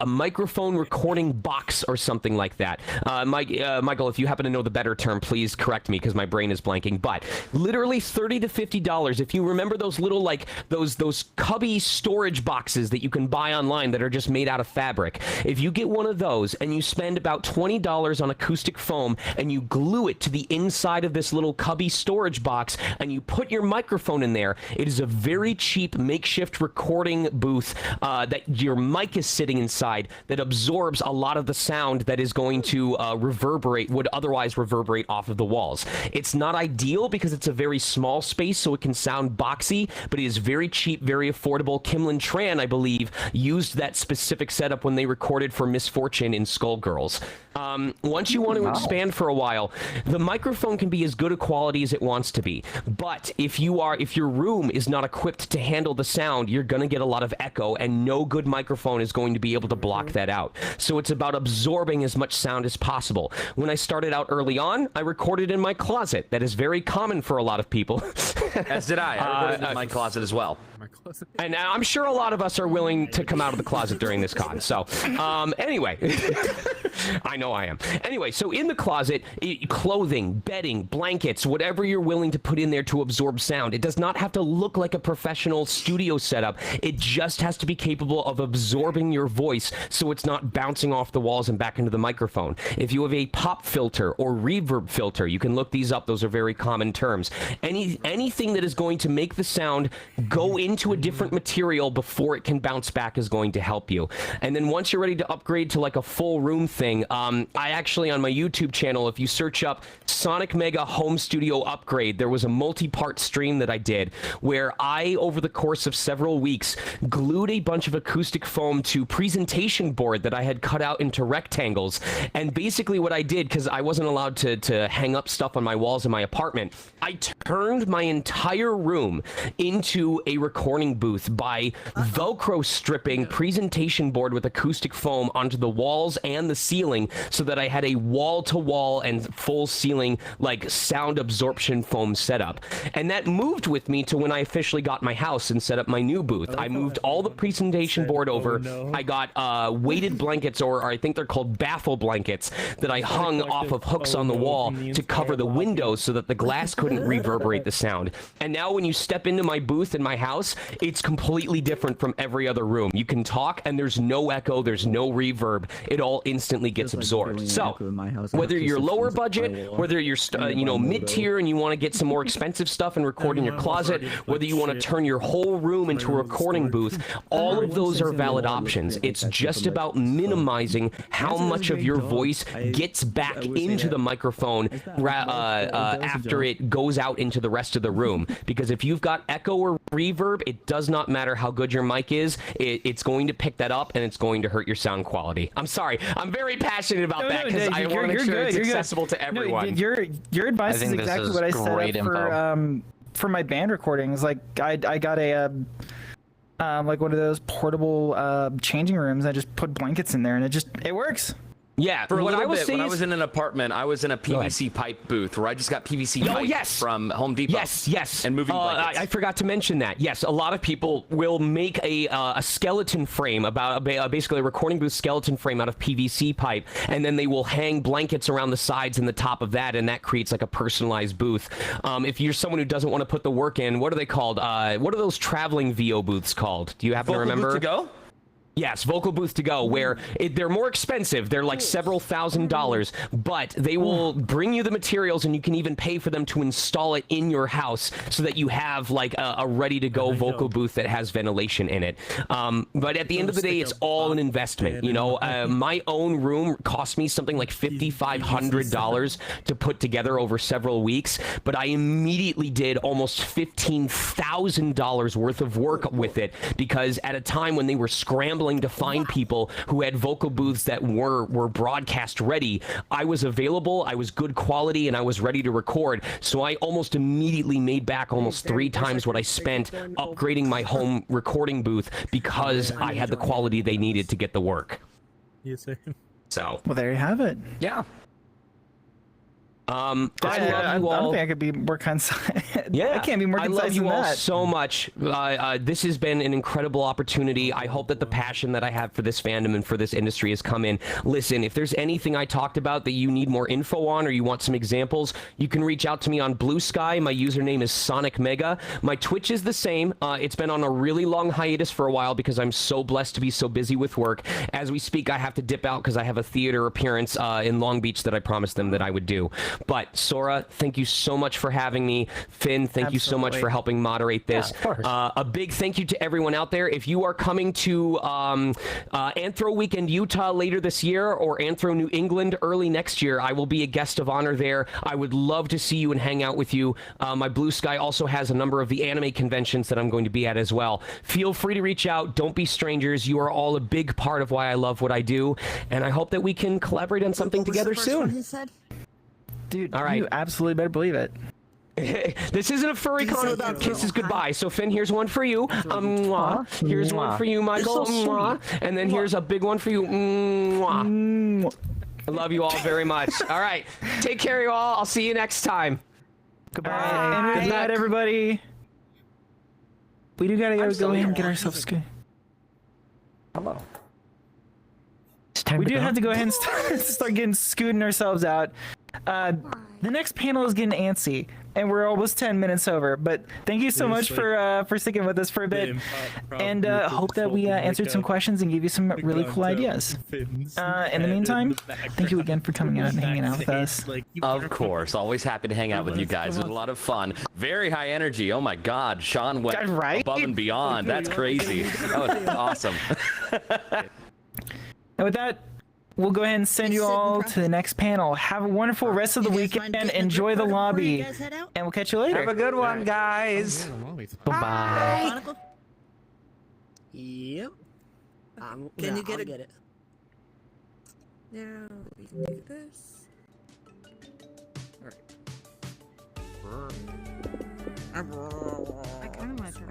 S16: microphone recording box or something like that. Michael, if you happen to know the better term, please correct me because my brain is blanking. But literally $30 to $50. If you remember those little like those cubby storage boxes that you can buy online that are just made out of fabric. If you get one of those and you spend about $20 on acoustic foam and you glue it to the inside of this little cubby storage box and you put your microphone in there, it is a very cheap makeshift recording booth that your mic is sitting inside that absorbs a lot of the sound that is going to would otherwise reverberate off of the walls. It's not ideal because it's a very small space, so it can sound boxy, but it is very cheap, very affordable. Kimlin Tran, I believe, used that specific setup when they recorded for Misfortune in Skullgirls. Once you want to expand for a while, the microphone can be as good a quality as it wants to be. But if your room is not equipped to handle the sound, you're going to get a lot of echo, and no good microphone is going to be able to block that out. So it's about absorbing as much sound as possible. When I started out early on, I recorded in my closet. That is very common for a lot of people.
S12: As did I. I recorded in my closet as well.
S16: And I'm sure a lot of us are willing to come out of the closet during this con. So, anyway, I know I am. Anyway, so in the closet, clothing, bedding, blankets, whatever you're willing to put in there to absorb sound. It does not have to look like a professional studio setup. It just has to be capable of absorbing your voice so it's not bouncing off the walls and back into the microphone. If you have a pop filter or reverb filter, you can look these up. Those are very common terms. Anything that is going to make the sound go into a different material before it can bounce back is going to help you. And then once you're ready to upgrade to like a full room thing, I actually on my YouTube channel, if you search up Sonic Mega Home Studio Upgrade, there was a multi-part stream that I did where I, over the course of several weeks, glued a bunch of acoustic foam to presentation board that I had cut out into rectangles. And basically what I did, because I wasn't allowed to hang up stuff on my walls in my apartment, I turned my entire room into a recording booth by Velcro stripping presentation board with acoustic foam onto the walls and the ceiling so that I had a wall-to-wall and full ceiling like sound absorption foam setup. And that moved with me to when I officially got my house and set up my new booth. I moved all the presentation board over. I got weighted blankets, or I think they're called baffle blankets, that I hung off of hooks on the wall to cover the windows so that the glass couldn't reverberate the sound. And now when you step into my booth in my house, it's completely different from every other room. You can talk and there's no echo, there's no reverb. It all instantly gets absorbed. So whether you're lower budget, whether you're mid-tier and you want to get some more expensive stuff and record in your closet, whether you want to turn your whole room into a recording booth, all of those are valid options. It's just about minimizing how much of your voice gets back into the microphone after it goes out into the rest of the room. Because if you've got echo or reverb, it does not matter how good your mic is. It's going to pick that up and it's going to hurt your sound quality. I'm sorry. I'm very passionate about that because I want to make sure it's accessible to everyone.
S9: Your advice is exactly what I set up for my band recordings. Like I got a like one of those portable changing rooms. I just put blankets in there and it works.
S16: Yeah,
S12: For a
S16: what
S12: little
S16: I will
S12: bit,
S16: say
S12: when I
S16: is-
S12: was in an apartment, I was in a PVC pipe booth where I just got PVC pipe from Home Depot.
S16: Yes.
S12: And moving blankets.
S16: I forgot to mention that. Yes, a lot of people will make a skeleton frame, basically a recording booth skeleton frame out of PVC pipe, and then they will hang blankets around the sides and the top of that, and that creates like a personalized booth. If you're someone who doesn't want to put the work in, what are they called? What are those traveling VO booths called? Do you happen to remember?
S12: Vocal booth to go?
S16: Yes, Vocal Booth to Go, where they're more expensive. They're like several $1,000s, but they will bring you the materials, and you can even pay for them to install it in your house so that you have like a ready-to-go vocal booth that has ventilation in it. But at the end of the day, it's all an investment. You know, my own room cost me something like $5,500 to put together over several weeks, but I immediately did almost $15,000 worth of work with it, because at a time when they were scrambling to find people who had vocal booths that were broadcast ready, I was available, I was good quality, and I was ready to record. So I almost immediately made back almost 3 times what I spent upgrading my home recording booth, because I had the quality they needed to get the work.
S2: Yes, sir.
S16: So,
S9: well, there you have it.
S16: Yeah.
S9: I don't think I could be more concise.
S16: Yeah,
S9: I can't be more concise
S16: I love you
S9: than
S16: all
S9: that.
S16: so much. This has been an incredible opportunity. I hope that the passion that I have for this fandom and for this industry has come in. Listen, if there's anything I talked about that you need more info on, or you want some examples, you can reach out to me on Blue Sky. My username is Sonic Mega. My Twitch is the same. It's been on a really long hiatus for a while because I'm so blessed to be so busy with work. As we speak, I have to dip out because I have a theater appearance in Long Beach that I promised them that I would do. But Sora, thank you so much for having me. Finn, thank you so much for helping moderate this.
S9: Yeah, of course.
S16: A big thank you to everyone out there. If you are coming to Anthro Weekend Utah later this year, or Anthro New England early next year, I will be a guest of honor there. I would love to see you and hang out with you. My Blue Sky also has a number of the anime conventions that I'm going to be at as well. Feel free to reach out. Don't be strangers. You are all a big part of why I love what I do, and I hope that we can collaborate on something together soon.
S9: Dude,
S16: all right.
S9: You absolutely better believe it.
S16: This isn't a furry con without kisses goodbye. So Finn, here's one for you. Mwah. Here's one for you, Michael. Mwah. And then here's a big one for you. Mwah. I love you all very much. All right. Take care, you all. I'll see you next time.
S9: Goodbye. And good night, everybody. We do gotta go in and get ourselves good.
S16: Hello.
S9: We do have to go ahead and start getting scooting ourselves out. The next panel is getting antsy, and we're almost 10 minutes over. But thank you so much for sticking with us for a bit, and hope that we answered some questions and gave you some really cool ideas. In the meantime, thank you again for coming out and hanging out with us.
S12: Of course, always happy to hang out with you guys. It was a lot of fun. Very high energy. Oh my God, Sean went above and beyond. That's crazy. That was awesome.
S9: And with that, we'll go ahead and send you all to the next panel. Have a wonderful rest of the weekend. Enjoy the lobby. And we'll catch you later.
S11: Have a good one, guys.
S9: Bye-bye.
S7: Yep.
S8: Can you get
S7: it?
S8: Now we can do this.
S7: Alright.
S8: I kind of want to turn